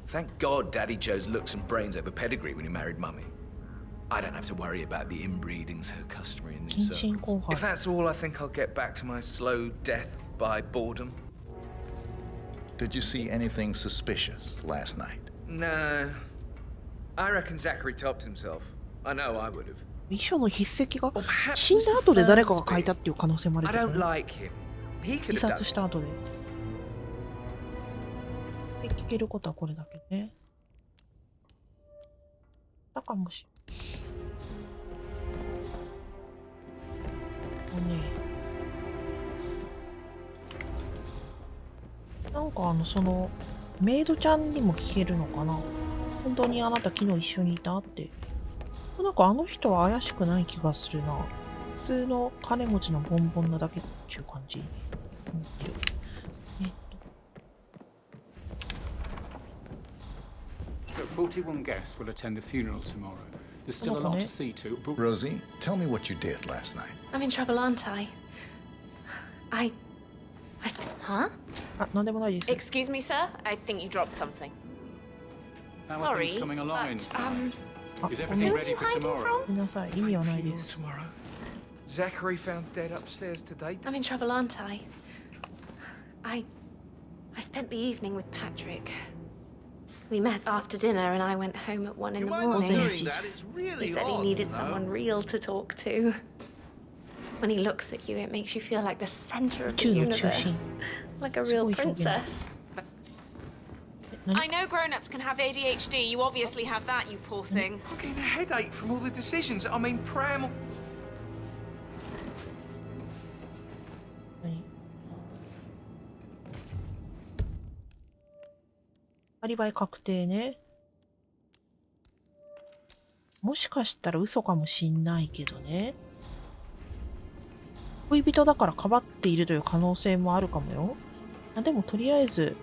Thank God Daddy chose looks and brains over pedigree when he married Mummy. I don't have to worry about the inbreeding so customary in these circles. If that's all, I think I'll get back to my slow death by boredom. Did you see anything suspicious last night? No. I reckon Zachary topped himself. I know I would have. 遺書の筆跡が死んだ後で誰かが書いたっていう可能性もあるけど I don't ね。 like him. He could 自 have done 殺した後で。で、聞けることはこれだけね。だかもしれない。ね。なんかその、メイドちゃんにも聞けるのかな。本当にあなた昨日一緒にいたって。なんかあの人は怪しくない気がするな。普通の金持ちのボンボンなだけっていう感じに思ってる。So 41 guests will attend the funeral tomorrow. There's still a lot to see to. But... Rosie, tell me what you did last night. I'm in trouble, aren't I? I Huh? Excuse me, sir. I think you dropped something. How are things coming along inside? Is everything ready for tomorrow? Tomorrow. Zachary found dead upstairs today. I'm in trouble, aren't I? I spent the evening with Patrick. We met after dinner and I went home at 1 in the morning. He said he needed someone real to talk to. When he looks at you, it makes you feel like the center of the universe. Like a real princess. I know grown-ups can have ADHD. You obviously have that, you poor thing. I'm getting a headache from all the decisions. I mean, Pram... アリバイ確定ね。もしかしたら嘘かもしんないけどね。恋人だからかばっているという可能性もあるかもよ。あ、でもとりあえず、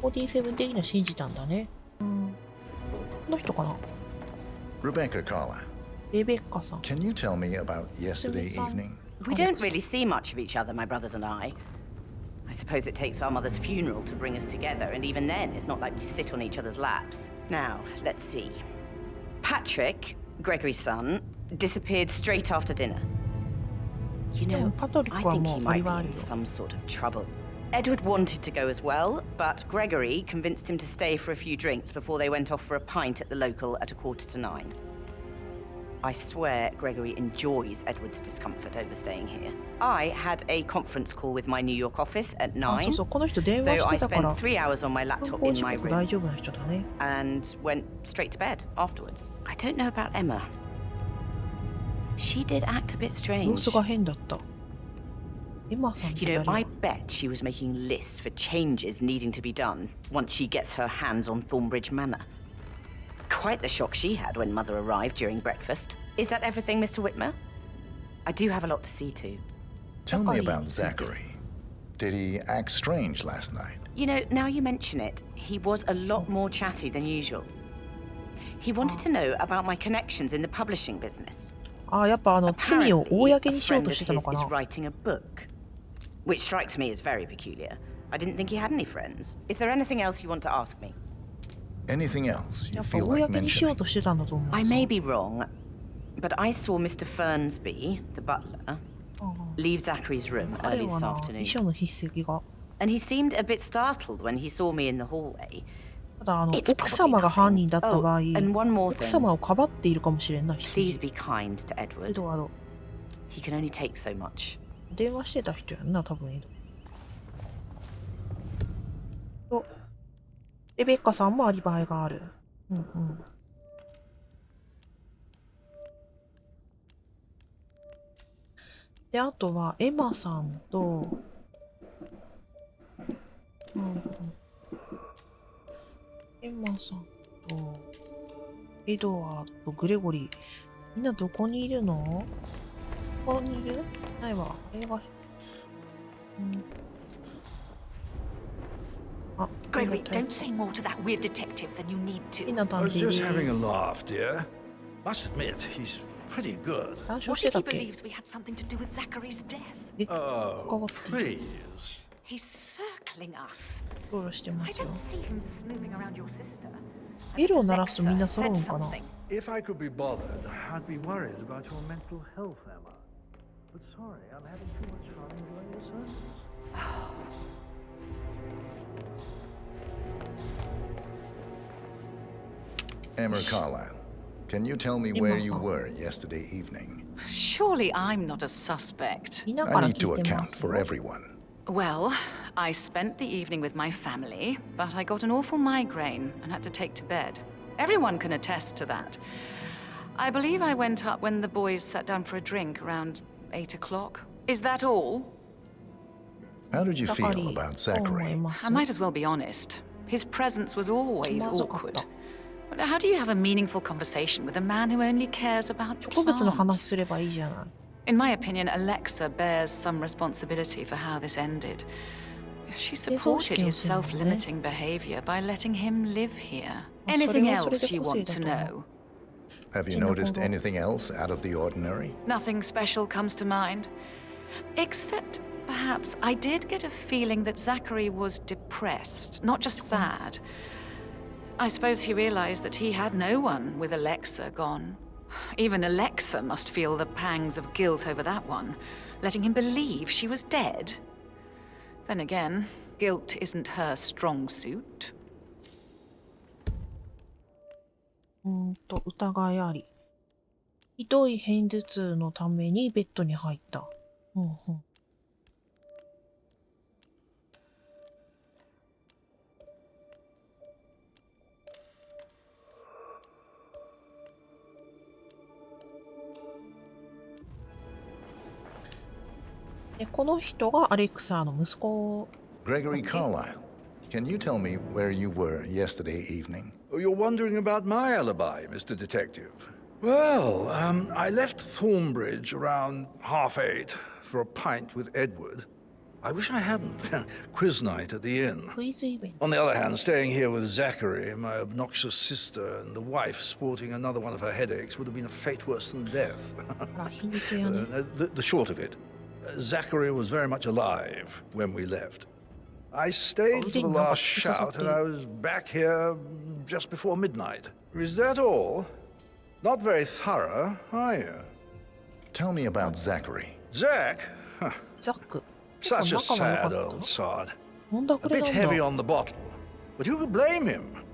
47的には信じたんだね。この人かな？ Rebecca Carla. レベッカさん。 Can you tell me about yesterday evening? We don't really see much of each other, my brothers and I. I suppose it takes our mother's funeral to bring us together, and even then, it's not like we sit on each other's laps. Now, let's see. Patrick, Gregory's son, disappeared straight after dinner. You know, I think he might be in some sort of trouble. Edward wanted to go as well, but Gregory convinced him to stay for a few drinks before they went off for a pint at the local at 8:45. I swear Gregory enjoys Edward's discomfort over staying here. I had a conference call with my New York office at 9, so I spent 3 hours on my laptop in my room and went straight to bed afterwards. I don't know about Emma. She did act a bit strange. You know, I bet she was making lists for changes needing to be done once she gets her hands on Thornbridge Manor. Quite the shock she had when Mother arrived during breakfast. Is that everything, Mr. Whitmer? I do have a lot to see to. Tell me about Zachary. Did he act strange last night? You know, now you mention it, he was a lot more chatty than usual. He wanted to know about my connections in the publishing business. あ、やっぱ罪を公にしようとしてたのかな。 Is writing a book, which strikes me as very peculiar. I didn't think he had any friends. Is there anything else you want to ask me? Anything else you feel like mentioning? I may be wrong, but I saw Mr. Fernsby, the butler, leave Zachary's room early this afternoon. And he seemed a bit startled when he saw me in the hallway. ただ奥様が犯人だった場合、奥様をかばっているかもしれない。 Please be kind to Edward. He can only take so much. 電話してた人やんな、多分エド。レベッカさんもアリバイがある。で、あとはエマさんと、エンマさんとエドワードとグレゴリー、みんなどこにいるの？ここにいる？ないわ。あれは、Gregory, don't say more to that weird detective than you need to. I was just having a laugh, dear. Must admit, he's pretty good. What if he believes we had something to do with Zachary's death? Oh, please. He's circling us. うろしてますよ。 See him snooping around your sister. ベルを鳴らすとみんな揃うんかな？ If I could be bothered, I'd be worried about your mental health, Emma. But sorry, I'm having too much fun enjoying your service. Emma Carlyle, can you tell me where you were yesterday evening? Surely I'm not a suspect. I need to account for everyone. Well, I spent the evening with my family, but I got an awful migraine and had to take to bed. Everyone can attest to that. I believe I went up when the boys sat down for a drink around 8 o'clock. Is that all? How did you feel about Zachary? I might as well be honest. His presence was always awkward. But how do you have a meaningful conversation with a man who only cares about plants? In my opinion, Alexa bears some responsibility for how this ended. She supported his self-limiting behavior by letting him live here. Anything else you want to know? Have you noticed anything else out of the ordinary? Nothing special comes to mind. Except, perhaps, I did get a feeling that Zachary was depressed, not just sad. I suppose he realized that he had no one with Alexa gone. Even Alexa must feel the pangs of guilt over that one, letting him believe she was dead. Then again, guilt isn't her strong suit. 疑いあり。ひどい片頭痛のためにベッドに入った。この人がアレクサの息子。 Gregory Carlyle, can you tell me where you were yesterday evening? Oh, you're wondering about my alibi, Mr. Detective. Well, I left Thornbridge around 8:30 for a pint with Edward. I wish I hadn't. Quiz night at the inn. On the other hand, staying here with Zachary, my obnoxious sister, and the wife sporting another one of her headaches would have been a fate worse than death. The short of it, Zachary was very much alive when we left. I stayed for the last shout, and I was back here just before midnight. Is that all? Not very thorough, are you? Tell me about Zachary. Zach? Huh. Such a sad old sod. A bit heavy on the bottle. But who could blame him?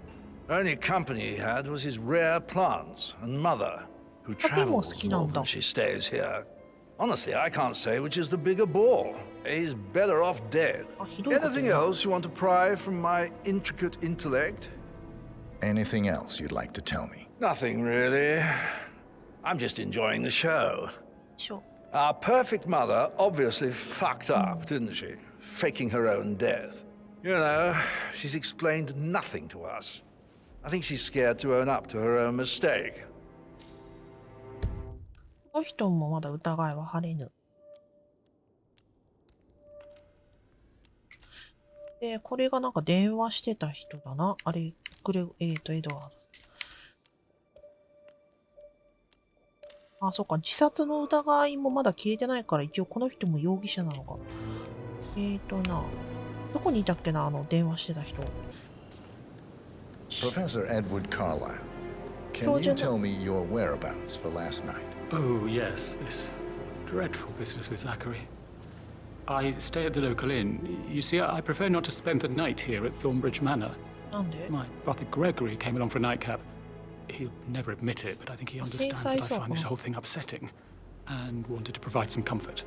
Only company he had was his rare plants and mother, who travels more than she stays here. Honestly, I can't say which is the bigger ball. He's better off dead. Anything else you want to pry from my intricate intellect? Anything else you'd like to tell me? Nothing, really. I'm just enjoying the show. Our perfect mother obviously fucked up, didn't she? Faking her own death. You know, she's explained nothing to us. I think she's scared to own up to her own mistake. この人もまだ疑いは晴れぬ。これがなんか電話してた人だな。あれ、エドワード。あ、そっか。自殺の疑いもまだ消えてないから、一応この人も容疑者なのか。どこにいたっけな、電話してた人。Professor Edward Carlyle, can you tell me your whereabouts for last night? Oh, yes, this dreadful business with Zachary. I stay at the local inn. You see, I prefer not to spend the night here at Thornbridge Manor. My brother Gregory came along for a nightcap. He'll never admit it, but I think he understands that I find this whole thing upsetting and wanted to provide some comfort.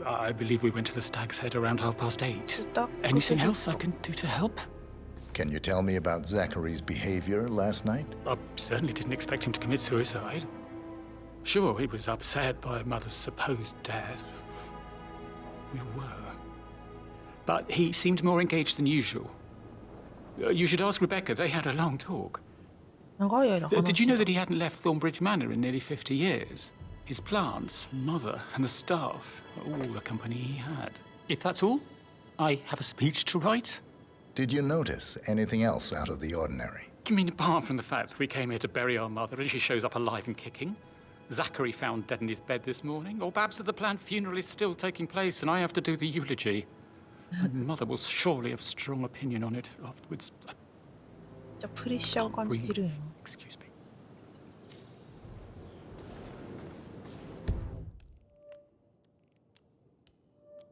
I believe we went to the Stag's Head around 8:30. Anything else I can do to help? Can you tell me about Zachary's behavior last night? I certainly didn't expect him to commit suicide. Sure, he was upset by Mother's supposed death. We were. But he seemed more engaged than usual. You should ask Rebecca. They had a long talk. 長い間話 Did し you know た。 that he hadn't left Thornbridge Manor in nearly 50 years? His plants, mother, and the staff, all the company he had. If that's all, I have a speech to write. Did you notice anything else out of the ordinary? You mean apart from the fact that we came here to bury our mother and she shows up alive and kicking? Zachary found dead in his bed this morning? Or perhaps that the planned funeral is still taking place and I have to do the eulogy? Mother will surely have strong opinion on it afterwards. じゃあプレッシャーを感じてるんやな。 Excuse me.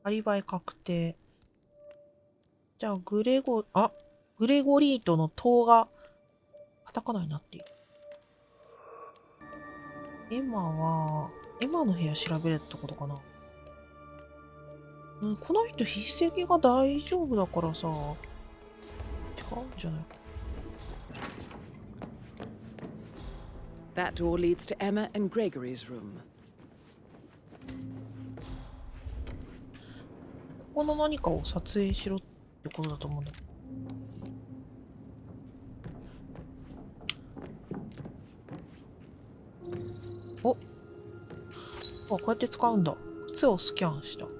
アリバイ確定。じゃあグレゴリートの塔がカタカナになっている。エマの部屋調べるってことかな。この人筆跡が大丈夫だからさ、違うんじゃないか。That door leads to Emma and Gregory's room. ここの何かを撮影しろってことだと思うんだ。お、こうやって使うんだ。靴をスキャンした。こ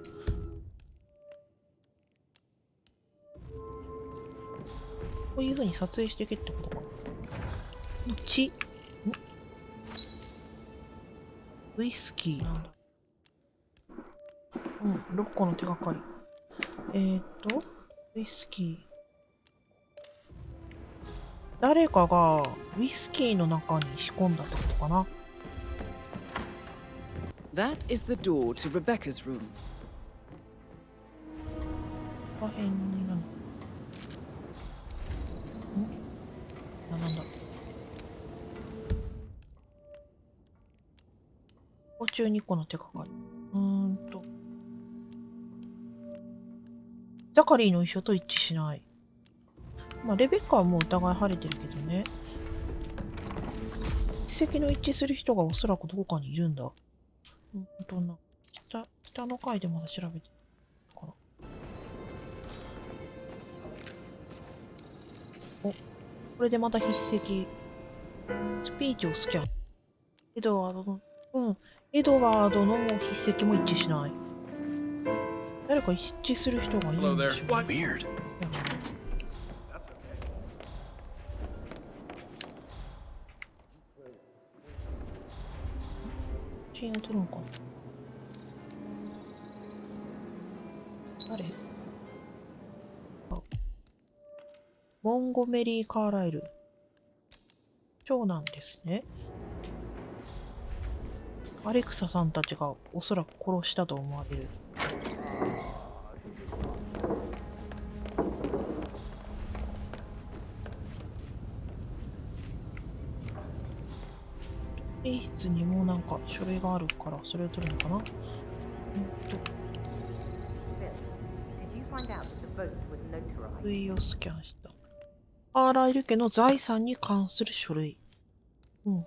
ういう風に撮影していけってことか。ウイスキーなんだ。6個の手がかり。ウイスキー。誰かがウイスキーの中に仕込んだってことかな。That is the door to Rebecca's room. この辺になんだ。ここ中2個の手がかり。ザカリーの遺書と一致しない。まあ、レベッカはもう疑い晴れてるけどね。筆跡の一致する人がおそらくどこかにいるんだ。下の階でまだ調べてるかな。これでまた筆跡。スピーチをスキャン。エドワードの筆跡も一致しない。誰か一致する人がいるんでしょうね。Weird. 写真を撮るのかな。誰？モンゴメリー・カーライル。長男ですね。アレクサさんたちがおそらく殺したと思われる。提出にもなんか書類があるからそれを取るのかな。書類をスキャンした。カーライル家の財産に関する書類。How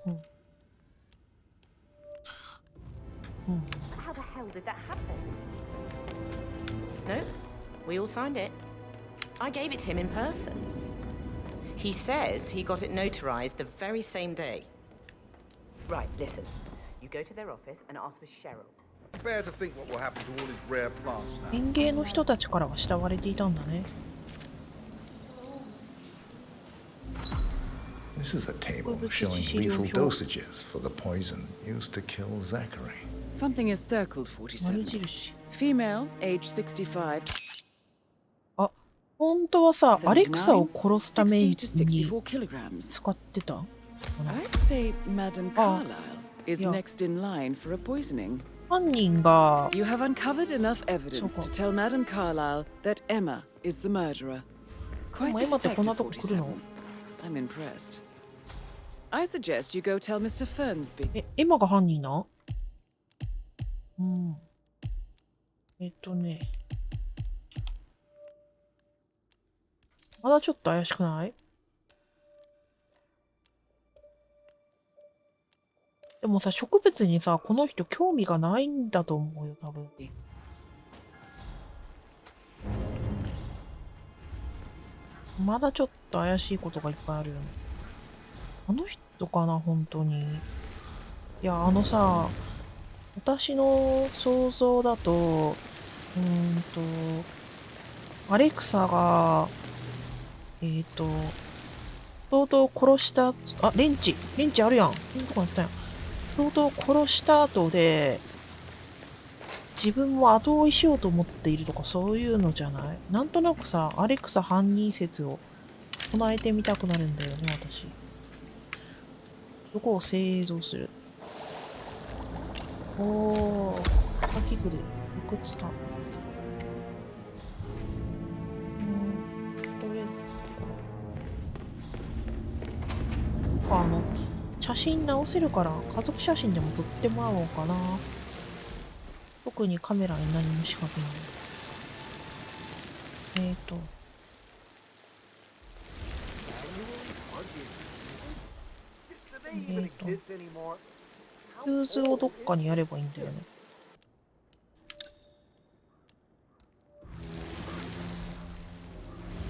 the hell did that happen? No, we all signed it. I gave it to him in person. He says he got it notarized the very same day. Right, listen. You go to their office and ask for Cheryl. Fair to think what will happen to all his rare plants now. 園芸の人たちからは慕われていたんだね。This is a table showing lethal dosages for the poison used to kill Zachary. Something is circled 47. Female, age 65. あ、本当はさ、アレクサを殺すために使ってた。I'd say Madame Carlyle is next in line for a poisoning. 犯人が You have uncovered enough evidence to tell Madame Carlyle that Emma is the murderer. Quite the detective, 47. I'm impressed. I suggest you go tell Mr. Fernsby. エマが犯人な？まだちょっと怪しくない？でもさ、植物にさ、この人興味がないんだと思うよ、多分。まだちょっと怪しいことがいっぱいあるよね。あの人かな、本当に。いや、さ、私の想像だと、アレクサが、とうとう殺した、レンチあるやん。どこやったんや。とうとう殺した後で、自分も後追いしようと思っているとかそういうのじゃない？なんとなくさ、アレクサ犯人説を唱えてみたくなるんだよね、私。どこを製造する？おー、秋具で、6つた。とりあえず、写真直せるから、家族写真でも撮ってもらおうかな。特にカメラに何も仕掛けない。フューズをどっかにやればいいんだよね。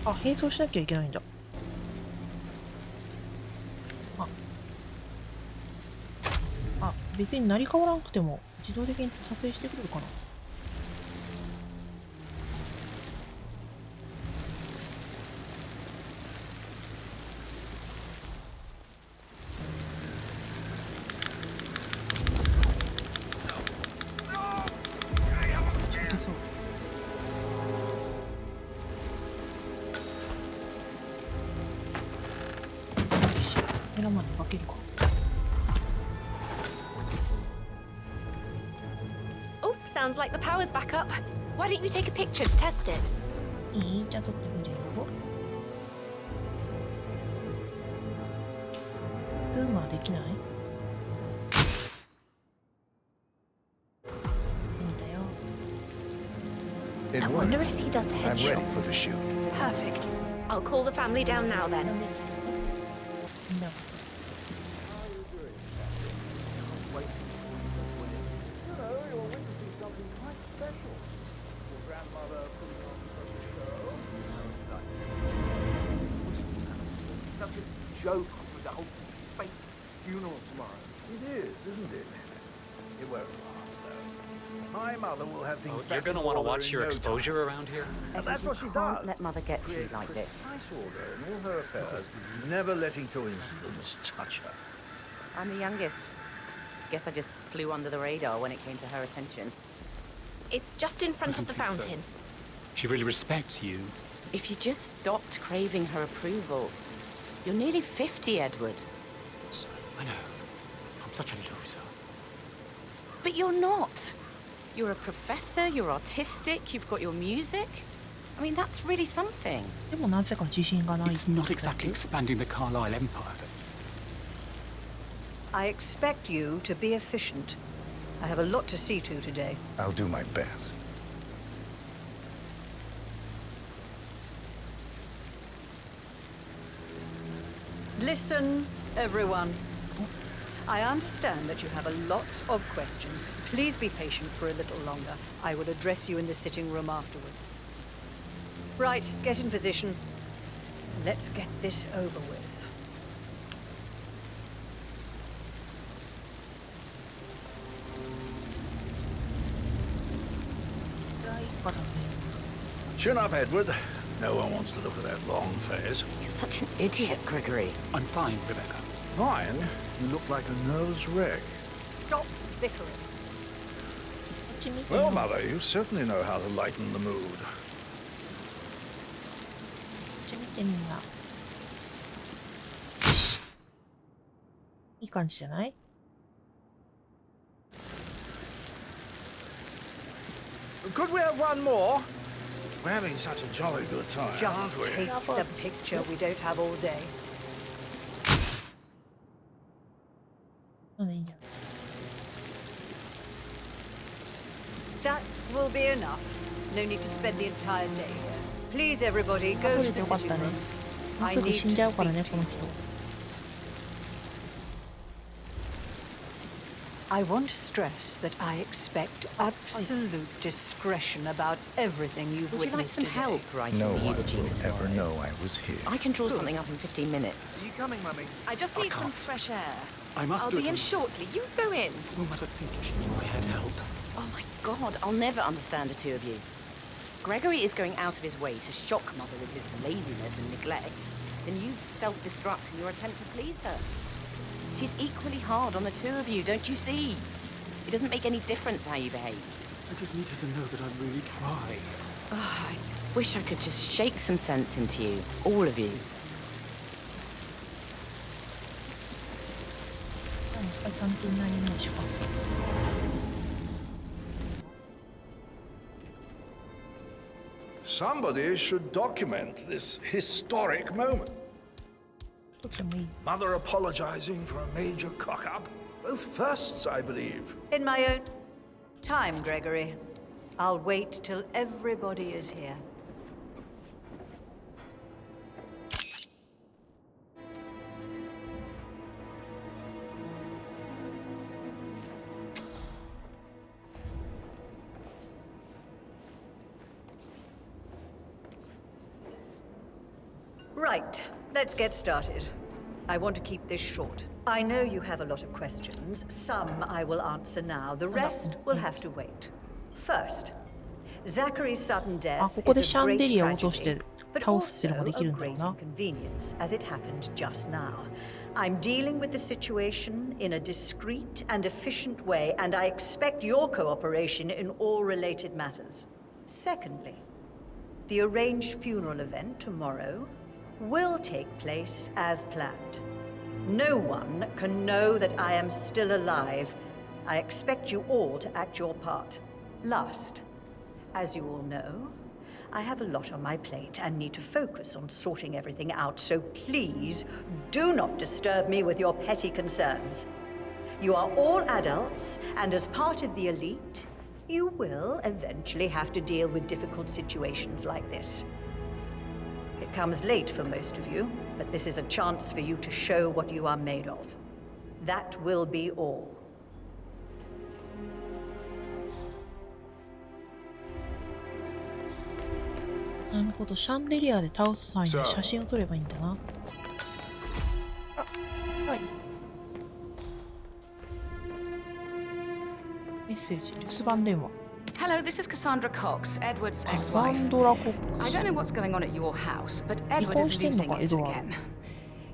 あ、並走しなきゃいけないんだ。別に成り変わらなくても自動的に撮影してくれるかな。いけそう。よし、カメラマンに化けるか。Sounds like the power's back up. Why don't you take a picture to test it? いい？じゃあ撮ってみるよ。ズームはできない？見たよ。I wonder if he does I'm ready for the headshots. shoot. Perfect. I'll call the family down now then. みんながさ。Joke with the whole fake funeral tomorrow. It is, isn't it? It won't last, though. My mother will have things. You're gonna want to watch your exposure around here. That's what she does. Let Mother get to you like this. Nice order in all her affairs, never letting coincidence touch her. I'm the youngest. Guess I just flew under the radar when it came to her attention. It's just in front of the fountain. She really respects you. If you just stopped craving her approval. You're nearly 50, Edward. I know. I'm such a loser. But you're not. You're a professor, you're artistic, you've got your music. I mean, that's really something. It's not exactly expanding the Carlisle Empire. I expect you to be efficient. I have a lot to see to today. I'll do my best. Listen, everyone. I understand that you have a lot of questions. Please be patient for a little longer. I will address you in the sitting room afterwards. Right, get in position. Let's get this over with. Chin up, Edward. No one wants to look at that long face. You're such an idiot, Gregory. I'm fine, Rebecca. Fine? You look like a nervous wreck. Stop bickering. Well, Mother, you certainly know how to lighten the mood. 見てみんな。いい感じじゃない？ Could we have one more? We're having such a jolly good time. Just take the picture. We don't have all day. That will be enough. No need to spend the entire day here. Please, everybody, go to the sitting room. I need to speak to you. I want to stress that I expect absolute discretion about everything you've Would you like witnessed some today. help writing No the one eulogy will tomorrow? ever know I was here. I can draw something up in 15 minutes. Are you coming, Mummy? I just need some fresh air. I must I'll do be it in on- shortly. You go in. Will Mother think if she knew I had help? Oh my God, I'll never understand the two of you. Gregory is going out of his way to shock Mother with his laziness and neglect. Then you self-destruct in your attempt to please her. She's equally hard on the two of you, don't you see? It doesn't make any difference how you behave. I just need her to know that I really try. Oh, I wish I could just shake some sense into you, all of you. Somebody should document this historic moment. Mother apologizing for a major cock-up. Both firsts, I believe. In my own time, Gregory. I'll wait till everybody is here. Right, let's get started. I want to keep this short. I know you have a lot of questions. Some I will answer now. The rest will have to wait. First, Zachary's sudden death あ、ここで is シ a ャン great デリアを落とし tragedy, て but 倒すっていうのがで also きる a んだろう great な。 inconvenience, as it happened just now. I'm dealing with the situation in a discreet and efficient way, and I expect your cooperation in all related matters. Secondly, the arranged funeral event tomorrow will take place as planned. No one can know that I am still alive. I expect you all to act your part. Last, as you all know, I have a lot on my plate and need to focus on sorting everything out, so please do not disturb me with your petty concerns. You are all adults, and as part of the elite, you will eventually have to deal with difficult situations like this. It comes late for most of you, but this is a chance for you to show what you are made of. That will be all. なるほど、シャンデリアで倒す際に写真を撮ればいいんだな。はい。メッセージ、留守番電話。Hello, this is Cassandra Cox, Edward's カ ex-wife. サンドラ・コック I ス。 don't know what's going on at your house, but 離 Edward 婚 is してんの losing か、エ it ドワー again.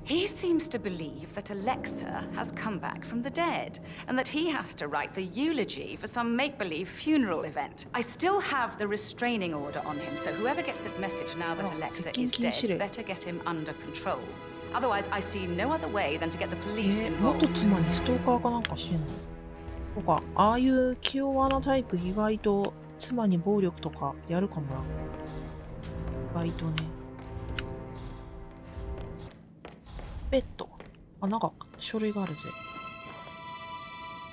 He seems to believe that Alexa has come back from the dead, and that he has to write the eulogy for some make-believe funeral event. I still have the restraining order on him, so whoever gets this message now that Alexa is dead better get him under control. Otherwise, I see no other way than to get the police 元 involved. 妻にストーカーかなんかしてんのとか、ああいう気弱なタイプ意外と妻に暴力とかやるかもな。意外とね。ペット。あ、なんか書類があるぜ。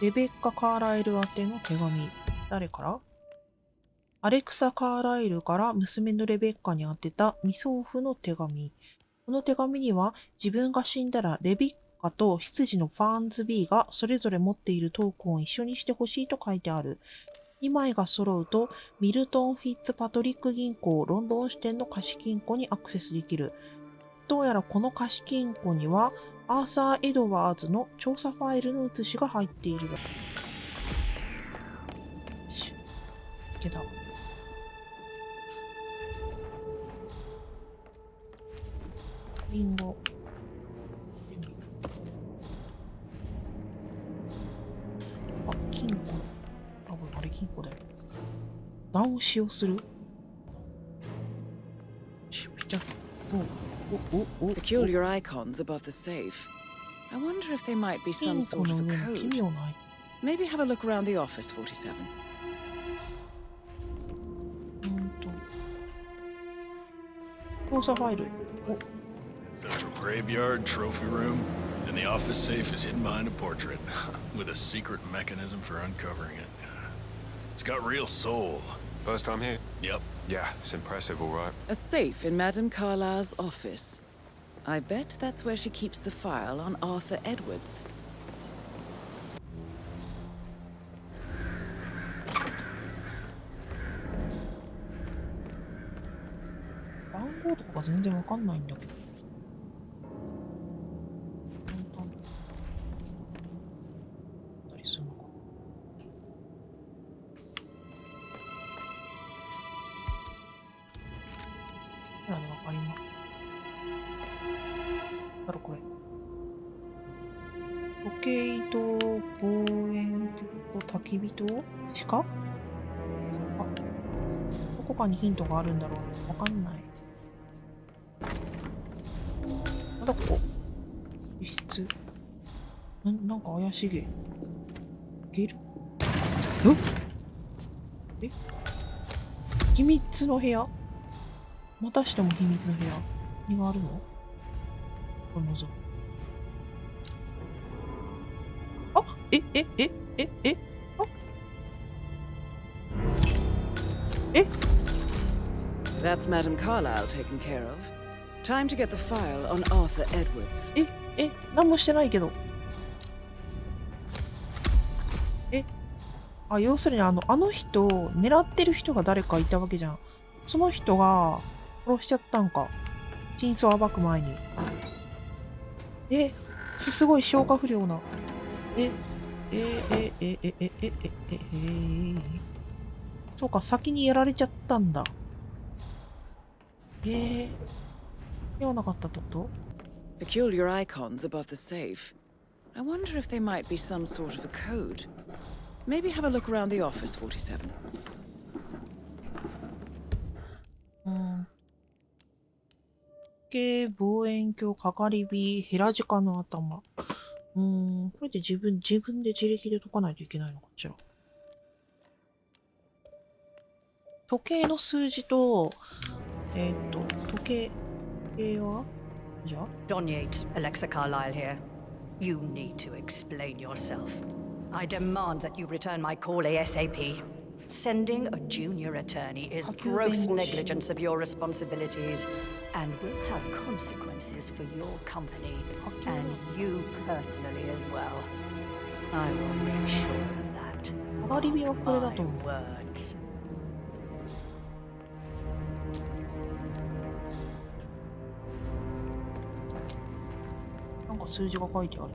レベッカ・カーライル宛ての手紙。誰から？アレクサ・カーライルから娘のレベッカに宛てた未送付の手紙。この手紙には自分が死んだらレベッカと執事のファーンズ B がそれぞれ持っているトークンを一緒にしてほしいと書いてある。2枚が揃うとミルトン・フィッツパトリック銀行ロンドン支店の貸金庫にアクセスできる。どうやらこの貸金庫にはアーサー・エドワーズの調査ファイルの写しが入っている。よし、いけた。リンゴ。あ、金庫。多分あれ金庫だよ。直しをする？しちゃった。Peculiar icons above the safe. I wonder if they might be some sort of a code. Maybe have a look around the office, 47. Central graveyard, trophy room, and the office safe is hidden behind a portrait, with a secret mechanism for uncovering it. It's got real soul. First time here? Yep. Yeah, it's impressive, all right. A safe in Madame Carlyle's office. I bet that's where she keeps the file on Arthur Edwards. 番号とかが全然わかんないんだけど。たりするのか。ほらね、わかります。だろこれ。時計と望遠鏡と焚き火と鹿？あ、どこかにヒントがあるんだろう。わかんない。なんだここ。一室。なんか怪しげ。ゲル？え？秘密の部屋？またしても秘密の部屋？何があるの？これ覗く。あ、That's Madame Carlyle taken care of. Time to get the file on Arthur Edwards. 何もしてないけど。要するにあの人、狙ってる人が誰かいたわけじゃん。その人が殺しちゃったんか。真相を暴く前に。すごい消化不良な。そうか、先にやられちゃったんだ。ではなかったってこと？ Peculiar icons above the safe. I wonder if they might be some sort of a code. Maybe have a look around the office, 47. 望遠鏡、かかり火、ヘラジカの頭。これで自分で自力で解かないといけないのかしら。時計の数字と、時計はじゃあ Don Yates, Alexa Carlyle here. You need to explain yourself. I demand that you return my call ASAP. Sending a junior attorney is gross negligence of your responsibilities and will have consequences for your company and you personally as well. I will make sure of that. My words. なんか数字が書いてある。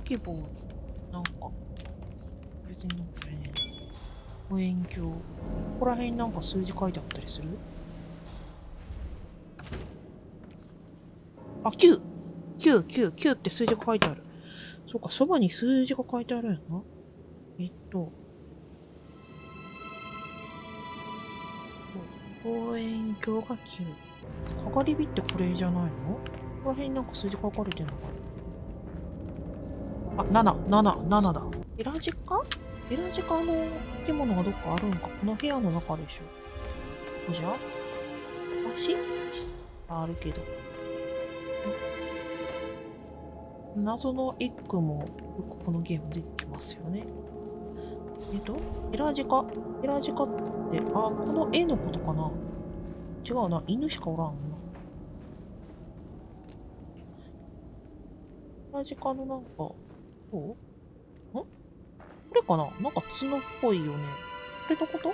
希望なんか別になんかあれね、望遠鏡ここら辺になんか数字書いてあったりする？あ、9って数字が書いてある。そうか、そばに数字が書いてあるんやな。望遠鏡が9。かかり火ってこれじゃないの？ここら辺になんか数字書かれてんのかな。7だ。ヘラジカの建物がどっかあるんか。この部屋の中でしょ。こじゃ足あるけど。謎のエッグもよくこのゲーム出てきますよね。ヘラジカって、この絵のことかな。違うな。犬しかおらんな。ヘラジカのなんか、これかな？なんか角っぽいよね。これのこと？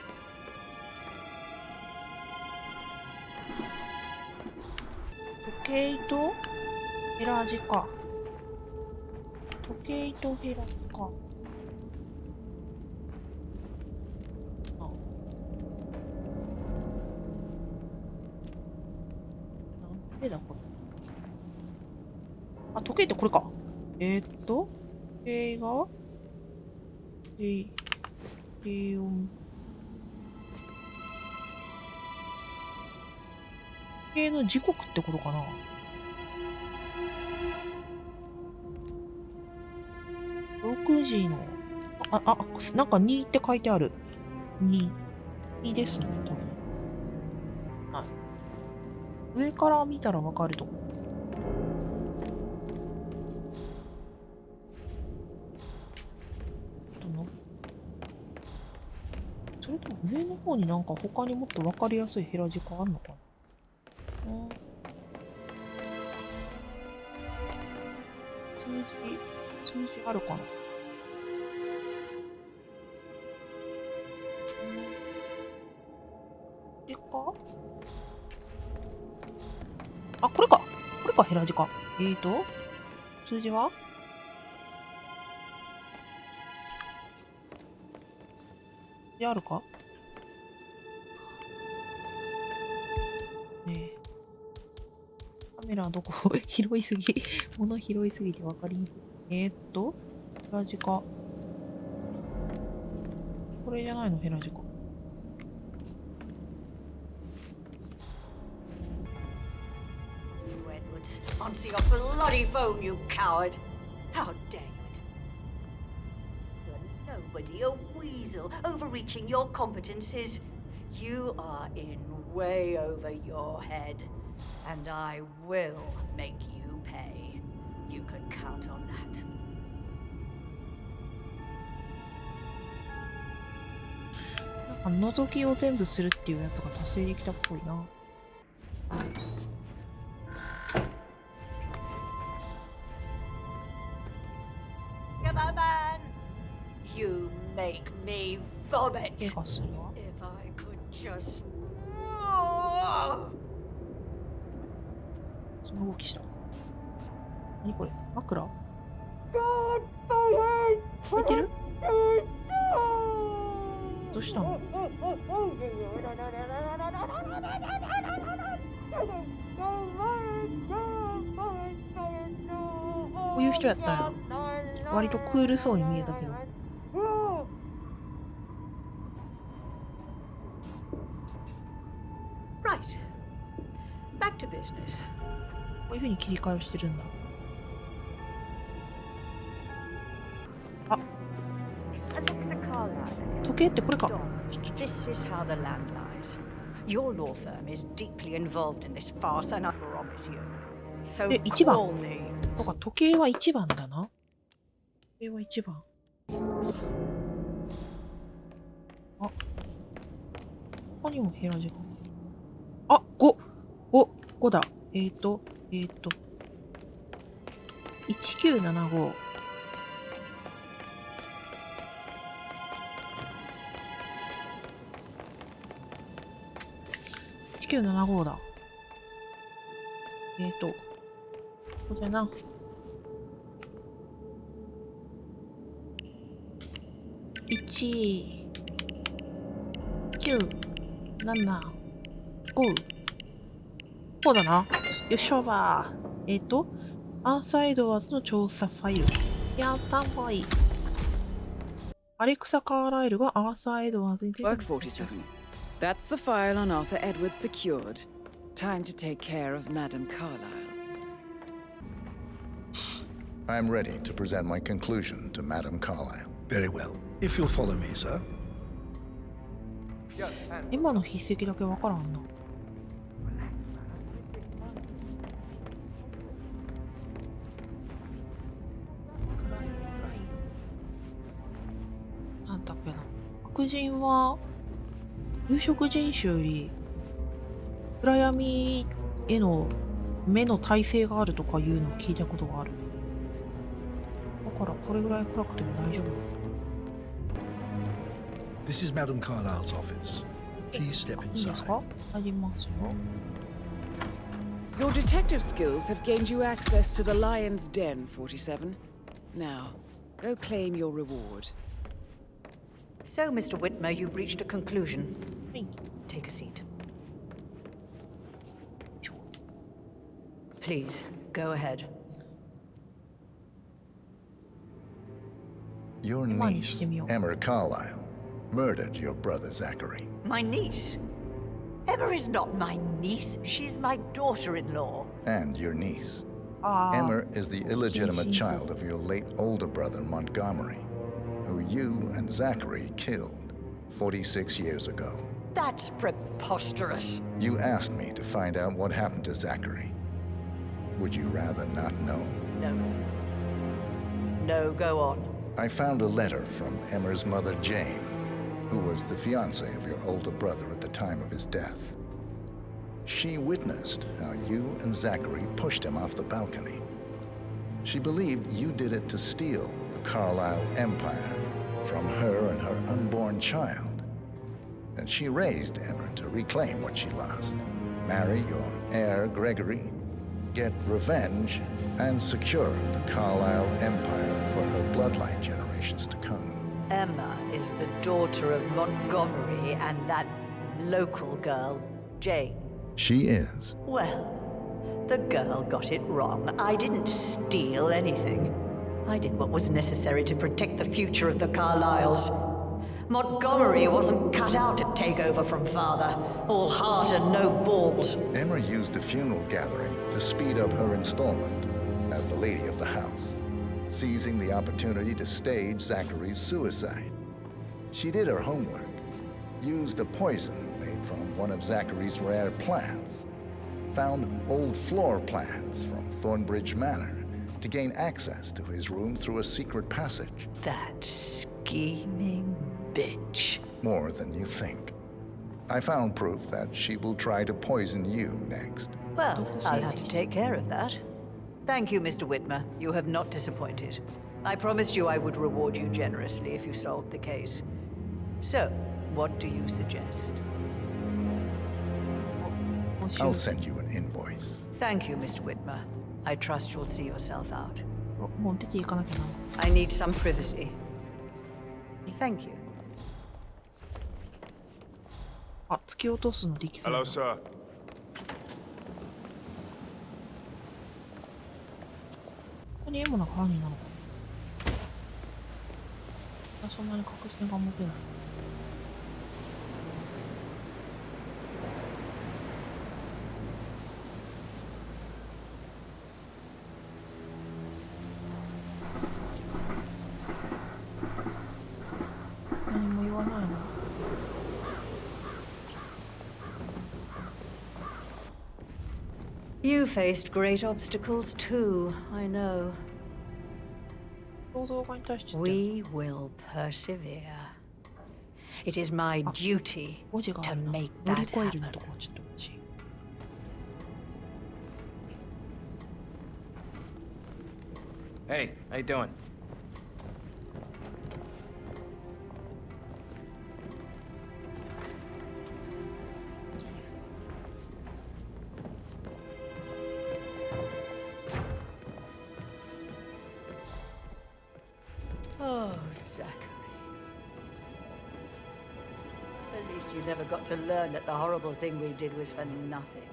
時計とヘラジカ。時計とヘラジカ。なんでだこれ。あ、時計ってこれか。時計が低温。時計の時刻ってことかな。6時の、なんか2って書いてある。2ですね、多分。はい。上から見たらわかるとこ。それとも上の方になんか他にもっとわかりやすいヘラジカあんのかな。数字あるかな。でかあ、これか。これか、ヘラジか。数字はあるかねえ。カメラどこ広いすぎ。物広いすぎて分かりにくい。ヘラジか。これじゃないの、ヘラジか。Answer your bloody phone, you coward! How dare you? You're nobody, a weasel, overreaching your competences. You are in way over your head, and I will make you pay. You can count on that. なんか覗きを全部するっていうやつが達成できたっぽいな。You make me vomit. 怪我するわ。 If I could just. その動きした。何これ？枕？寝てる？どうしたの？こういう人やったんや。割とクールそうに見えたけど。Right. Back to business. こういう風に切り替えをしてるんだ。あ、時計ってこれか。This is how the land lies. Your law firm is deeply involved in this farce, and I promise you. So で、1番。 call me. とか時計は1番だな。時計は1番。あ、他にもヘラジが。あ、5だ。1975。1975だ。ここじゃな。1、9、7、5。こうだな。よっしょばー。アーサーエドワーズの調査ファイル。やったんぽい。アレクサ・カーライルがアーサーエドワーズについて。Work 47. That's the file on Arthur Edwards secured. Time to take care of Madame Carlyle. I'm ready to present my conclusion to Madame Carlyle. Very well. If you'll follow me, sir. 今の筆跡だけわからんな。なんだっけな。白人は有色人種より暗闇への目の耐性があるとかいうのを聞いたことがある。だからこれぐらい暗くても大丈夫。This is Madame Carlyle's office. Please step いいですか？ inside. 入りますよ。Your detective skills have gained you access to the Lion's Den, 47. Now, go claim your reward. So, Mr. Whitmer, you've reached a conclusion. Take a seat. Please, go ahead. Your niece, Emma Carlyle, murdered your brother Zachary. My niece? Emma is not my niece. She's my daughter-in-law. And your niece. Emma is the illegitimate child of your late older brother Montgomery, who you and Zachary killed 46 years ago. That's preposterous. You asked me to find out what happened to Zachary. Would you rather not know? No. No, go on. I found a letter from Emma's mother, Jane, who was the fiancée of your older brother at the time of his death. She witnessed how you and Zachary pushed him off the balcony. She believed you did it to steal the Carlisle empire from her and her unborn child. And she raised Emma to reclaim what she lost. Marry your heir, Gregory, get revenge, and secure the Carlisle empire for her bloodline generations to come. Emma is the daughter of Montgomery and that local girl, Jane. She is. Well, the girl got it wrong. I didn't steal anything. I did what was necessary to protect the future of the Carlyles. Montgomery wasn't cut out to take over from father. All heart and no balls. Emma used the funeral gathering to speed up her installment as the lady of the house, seizing the opportunity to stage Zachary's suicide. She did her homework, used a poison made from one of Zachary's rare plants, found old floor plans from Thornbridge Manor to gain access to his room through a secret passage. That scheming bitch. More than you think. I found proof that she will try to poison you next. Well, I'll have to take care of that. Thank you, Mr. Whitmer. You have not disappointed. I promised you I would reward you generously if you solved the case. So, what do you suggest? I'll send you an invoice. Thank you, Mr. Whitmer. I trust you'll see yourself out. I need some privacy. Thank you. Hello, sir. ここにエモな犯人なのかな。そんなに確信が持てない。何も言わないの。You faced great obstacles too, I know. We will persevere. It is my duty to make that happen. Hey, how you doing? Oh, Zachary. At least you never got to learn that the horrible thing we did was for nothing.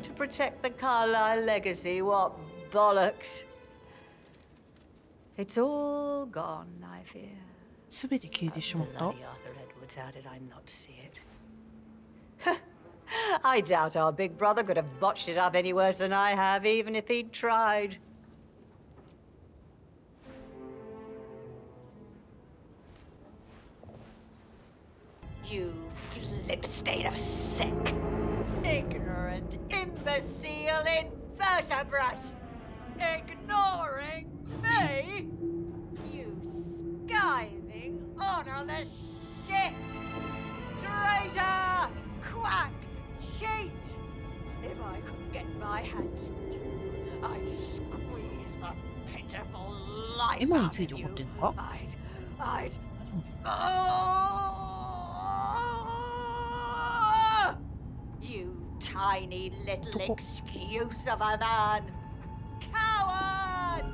To protect the Carlisle legacy, what bollocks. It's all gone, I fear. Bloody Arthur Edwards, how did I not see it? I doubt our big brother could have botched it up any worse than I have, even if he'd tried. You flip state of sick, ignorant, imbecile invertebrate! Ignoring me? You skiving, honorless shit! Traitor! Quack! Cheat! If I could get my hands on you, I'd squeeze the pitiful life out of you. I'd... You tiny little excuse of a man! Coward!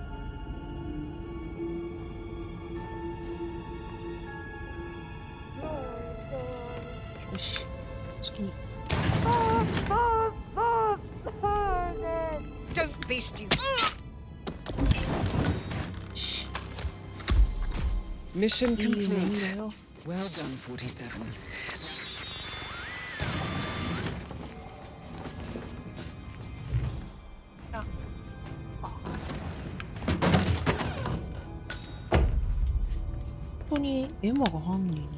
Don't be stupid! Mission complete. Well done, 47. Emma が犯人。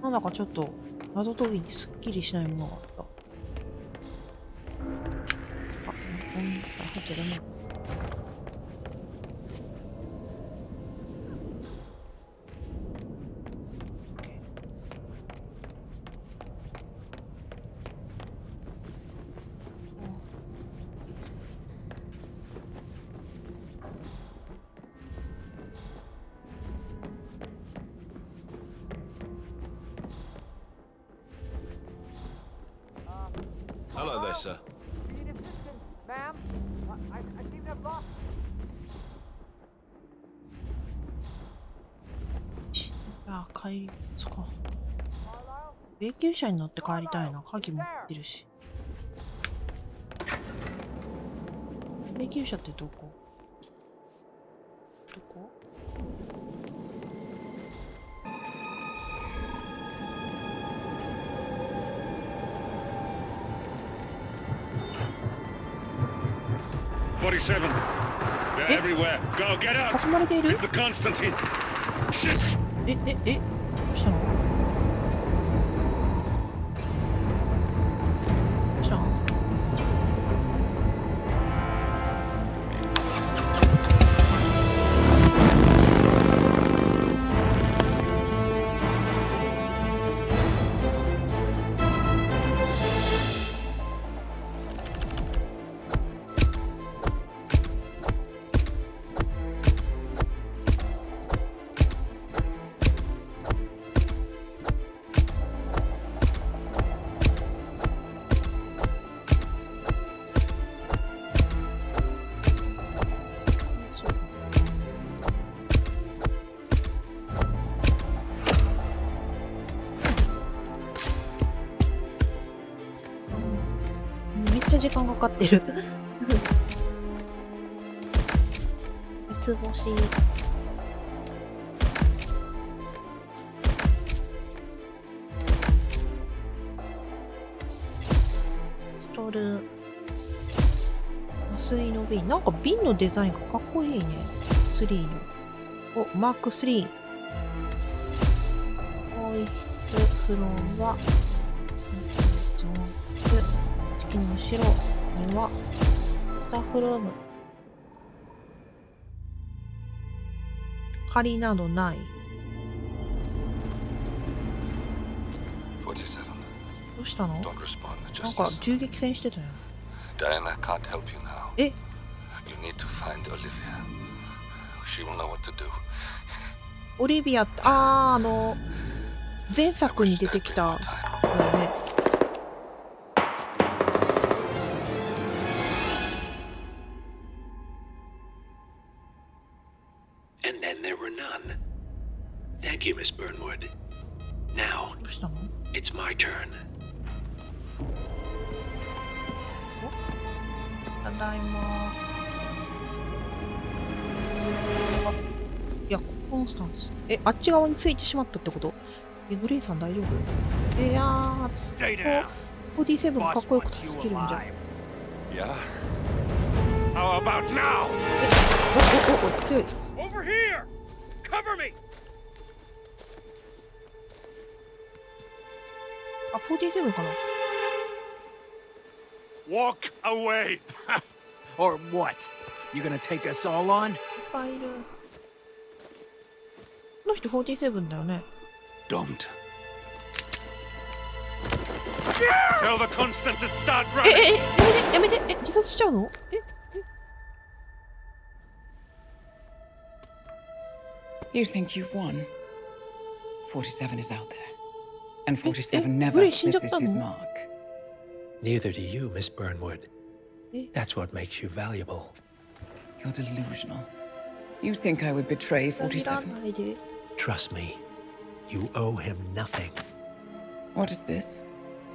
なんだかちょっと謎解きにすっきりしないものがあった。あ、ここに入ってるね。Hello there, sir. Ma'am, I seem to have lost. あ、帰り、そっか。霊柩車に乗って帰りたいな。鍵持ってるし。霊柩車ってどこ？どこ？47. They're everywhere. Go, get out. 囲まれている？ The Constantine. Shit. どうしたの？どうしたの？めっちゃ時間かかってる。三つ星。ストール。麻酔の瓶。なんか瓶のデザインがかっこいいね。3の。お、マーク3。更衣室、フロア。の後ろにはスタッフルーム。鍵などない。どうしたの？なんか銃撃戦してたよ。Diana can't help you now. え？ You need to find Olivia. She will know what to do. オリビアって、前作に出てきた子だよね。And then there were none. Thank you, Miss Burnwood. Now, it's my turn. ただいま。いや、コンスタンス。あっち側についてしまったってこと？グレイさん大丈夫？いやー、47かっこよく助けるんじゃん。Yeah. How about now? お、強い。Over here! Cover me! あ、47かな？ Walk away! Or what? You gonna take us all on? いっぱいいる。この人47だよね。Don't. Tell the Constant to start running. やめて、自殺しちゃうの？You think you've won? 47 is out there. And 47 never misses his mark. Neither do you, Miss Burnwood. That's what makes you valuable. You're delusional. You think I would betray 47? Trust me, you owe him nothing. What is this?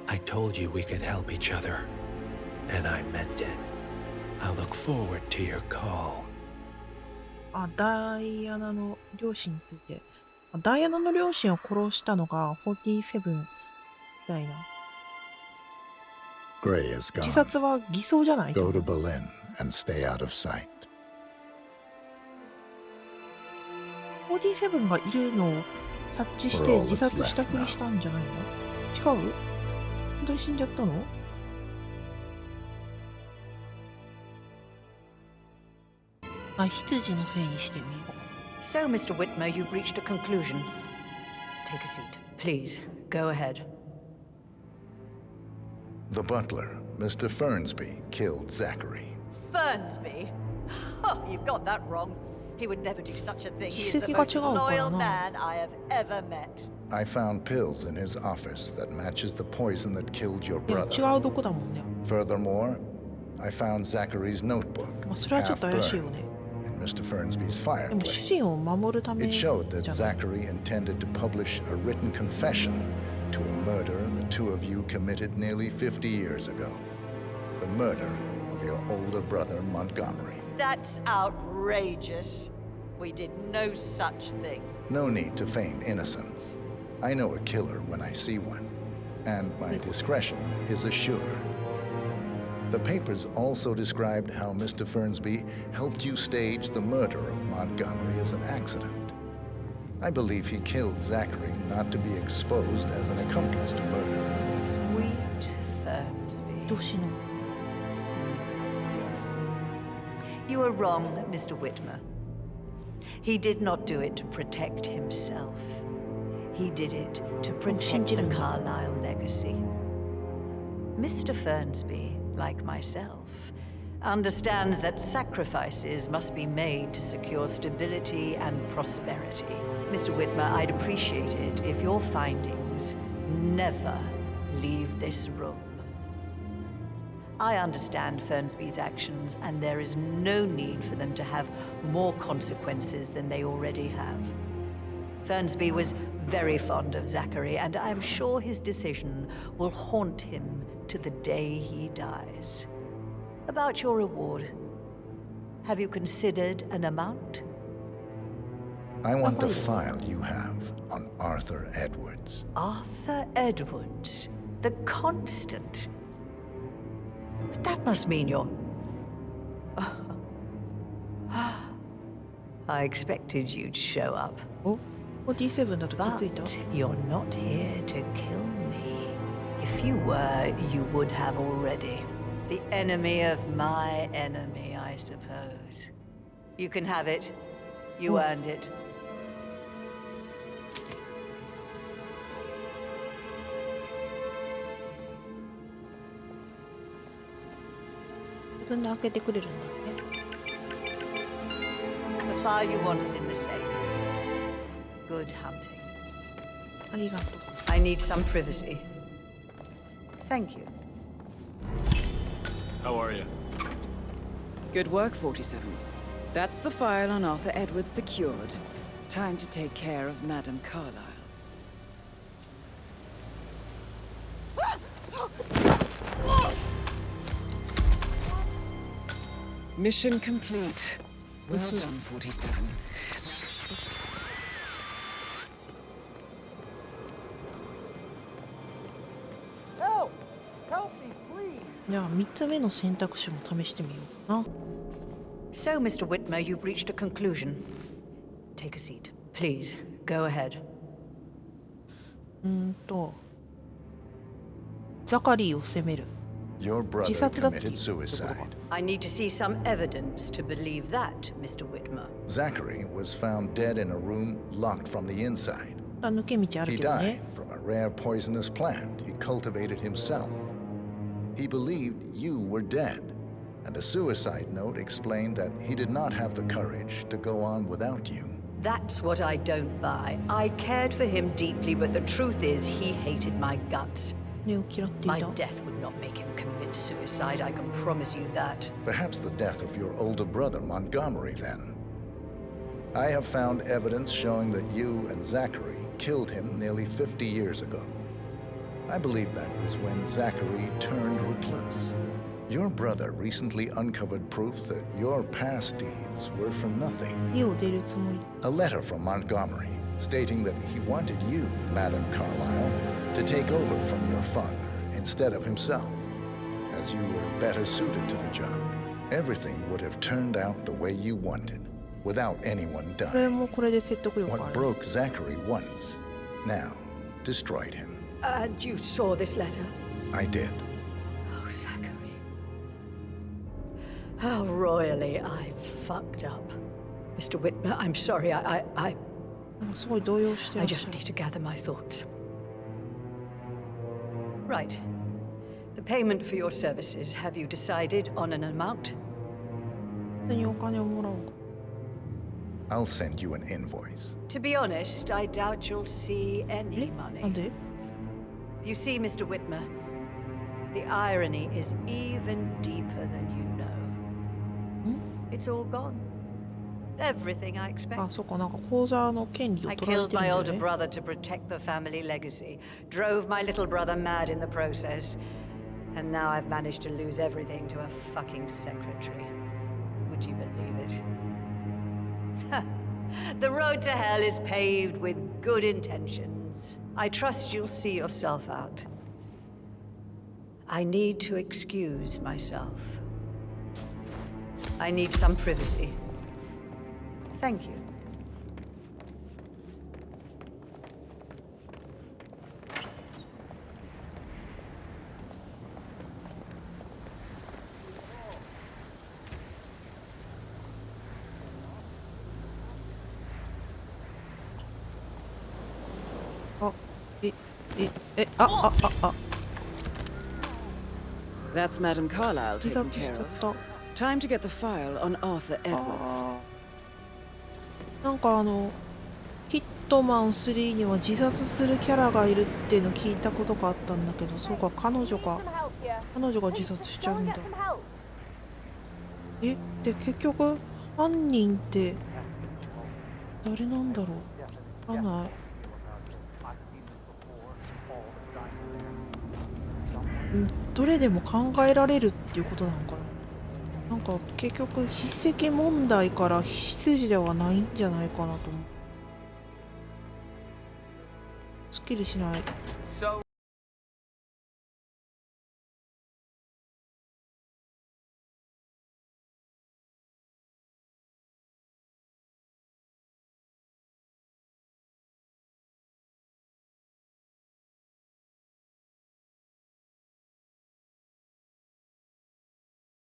I told you we could help each other, and I meant it. I'll look forward to your call. あ、ダイアナの両親について。ダイアナの両親を殺したのが47みたいな。Gray is gone. 自殺は偽装じゃない？ Go to Berlin and stay out of sight. 47がいるのを察知して自殺したふりしたんじゃないの？違う？本当に死んじゃったの？あ、羊のせいにしてみよう。So, Mr. Whitmer, you've reached a conclusion. Take a seat. Please, go ahead. The butler, Mr. Fernsby, killed Zachary. Fernsby? Oh, you've got that wrong. He would never do such a thing. He 筆 is the 跡が most 違うから loyal な。 man I have ever met. I found pills in his office that matches the poison that killed your でも brother. 違うとこだもんね。 Furthermore, I found Zachary's notebook, まあそれはちょっ half と怪しいよ burned, ね。 in Mr. Fernsby's でも主 fireplace. 人を守るため It じ showed that ゃない。 Zachary intended to publish a written confession to a murder the two of you committed nearly 50 years ago. The murder of your older brother, Montgomery. That's outrageous. We did no such thing. No need to feign innocence. I know a killer when I see one, and my discretion is assured. The papers also described how Mr. Fernsby helped you stage the murder of Montgomery as an accident. I believe he killed Zachary not to be exposed as an accomplice to murder. Sweet Fernsby. どうしの You are wrong, Mr. Whitmer. He did not do it to protect himself. He did it to protect the Carlyle legacy. Mr. Fernsby, like myself, understands that sacrifices must be made to secure stability and prosperity. Mr. Whitmer, I'd appreciate it if your findings never leave this room. I understand Fernsby's actions, and there is no need for them to have more consequences than they already have. Fernsby was very fond of Zachary, and I'm sure his decision will haunt him to the day he dies. About your reward, have you considered an amount? I want the file you have on Arthur Edwards. Arthur Edwards, the constant. That must mean you're... I expected you'd show up. 47だと気づいた But you're not here to kill me. If you were, you would have already. The enemy of my enemy, I suppose. You can have it. You earned it. 自分で開けてくれるんだね。 The file you want is in the safe. Good hunting. ありがとう。 I need some privacy. Thank you. How are you? Good work, 47. That's the file on Arthur Edwards secured. Time to take care of Madame Carlyle. Mission complete. Well done, 47. じゃあ3つ目の選択肢も試してみようかな。 So, Mr. Whitmer, you've reached a conclusion. Take a seat. Please, go ahead. ザカリーを責める。 Your brother 自殺だって committed suicide. I need to see some evidence to believe that, Mr. Whitmer. Zachary was found dead in a room locked from the inside. 抜け道ある He けど died ね。 from a rare poisonous plant he cultivated himself. He believed you were dead, and a suicide note explained that he did not have the courage to go on without you. That's what I don't buy. I cared for him deeply, but the truth is he hated my guts. 根を嫌ってい My た。 death would not make him commit suicide, I can promise you that. Perhaps the death of your older brother, Montgomery, then. I have found evidence showing that you and Zachary killed him nearly 50 years ago. I believe that was when Zachary turned recluse. Your brother recently uncovered proof that your past deeds were for nothing. 家を出るつもり。 A letter from Montgomery stating that he wanted you, Madame Carlyle, to take over from your father instead of himself, as you were better suited to the job. Everything would have turned out the way you wanted, without anyone これ dying. もこれで説得力あ What る。 broke Zachary once, now destroyed him. And you saw this letter? I did. Oh, Zachary. How royally I fucked up. Mr. Whitmer, I'm sorry, I すごい動揺してら I っし just ゃる。 need to gather my thoughts. Right. The payment for your services. Have you decided on an amount? 何お金をもらおうか。I'll send you an invoice. To be honest, I doubt you'll see any money. なんで？ You see, Mr. Whitmer, the irony is even deeper than you know. It's all gone. Everything I expected. あ、そうか、なんか口座の権利を I 取られ killed てるん my だよ older ね。 brother to protect the family legacy, drove my little brother mad in the process, and now I've managed to lose everything to a fucking secretary. Would you believe it? The road to hell is paved with good intentions. I trust you'll see yourself out. I need to excuse myself. I need some privacy. Thank you. That's Madame Carlyle taken care of. Time to get the file on Arthur Edwards. なんかヒットマン3には自殺するキャラがいるっていうの聞いたことがあったんだけど、そうか、彼女が自殺しちゃうんだ。で、結局、犯人って誰なんだろう。わからない。どれでも考えられるっていうことなのかな。なんか結局筆跡問題から筆事ではないんじゃないかなと思う。すっきりしない。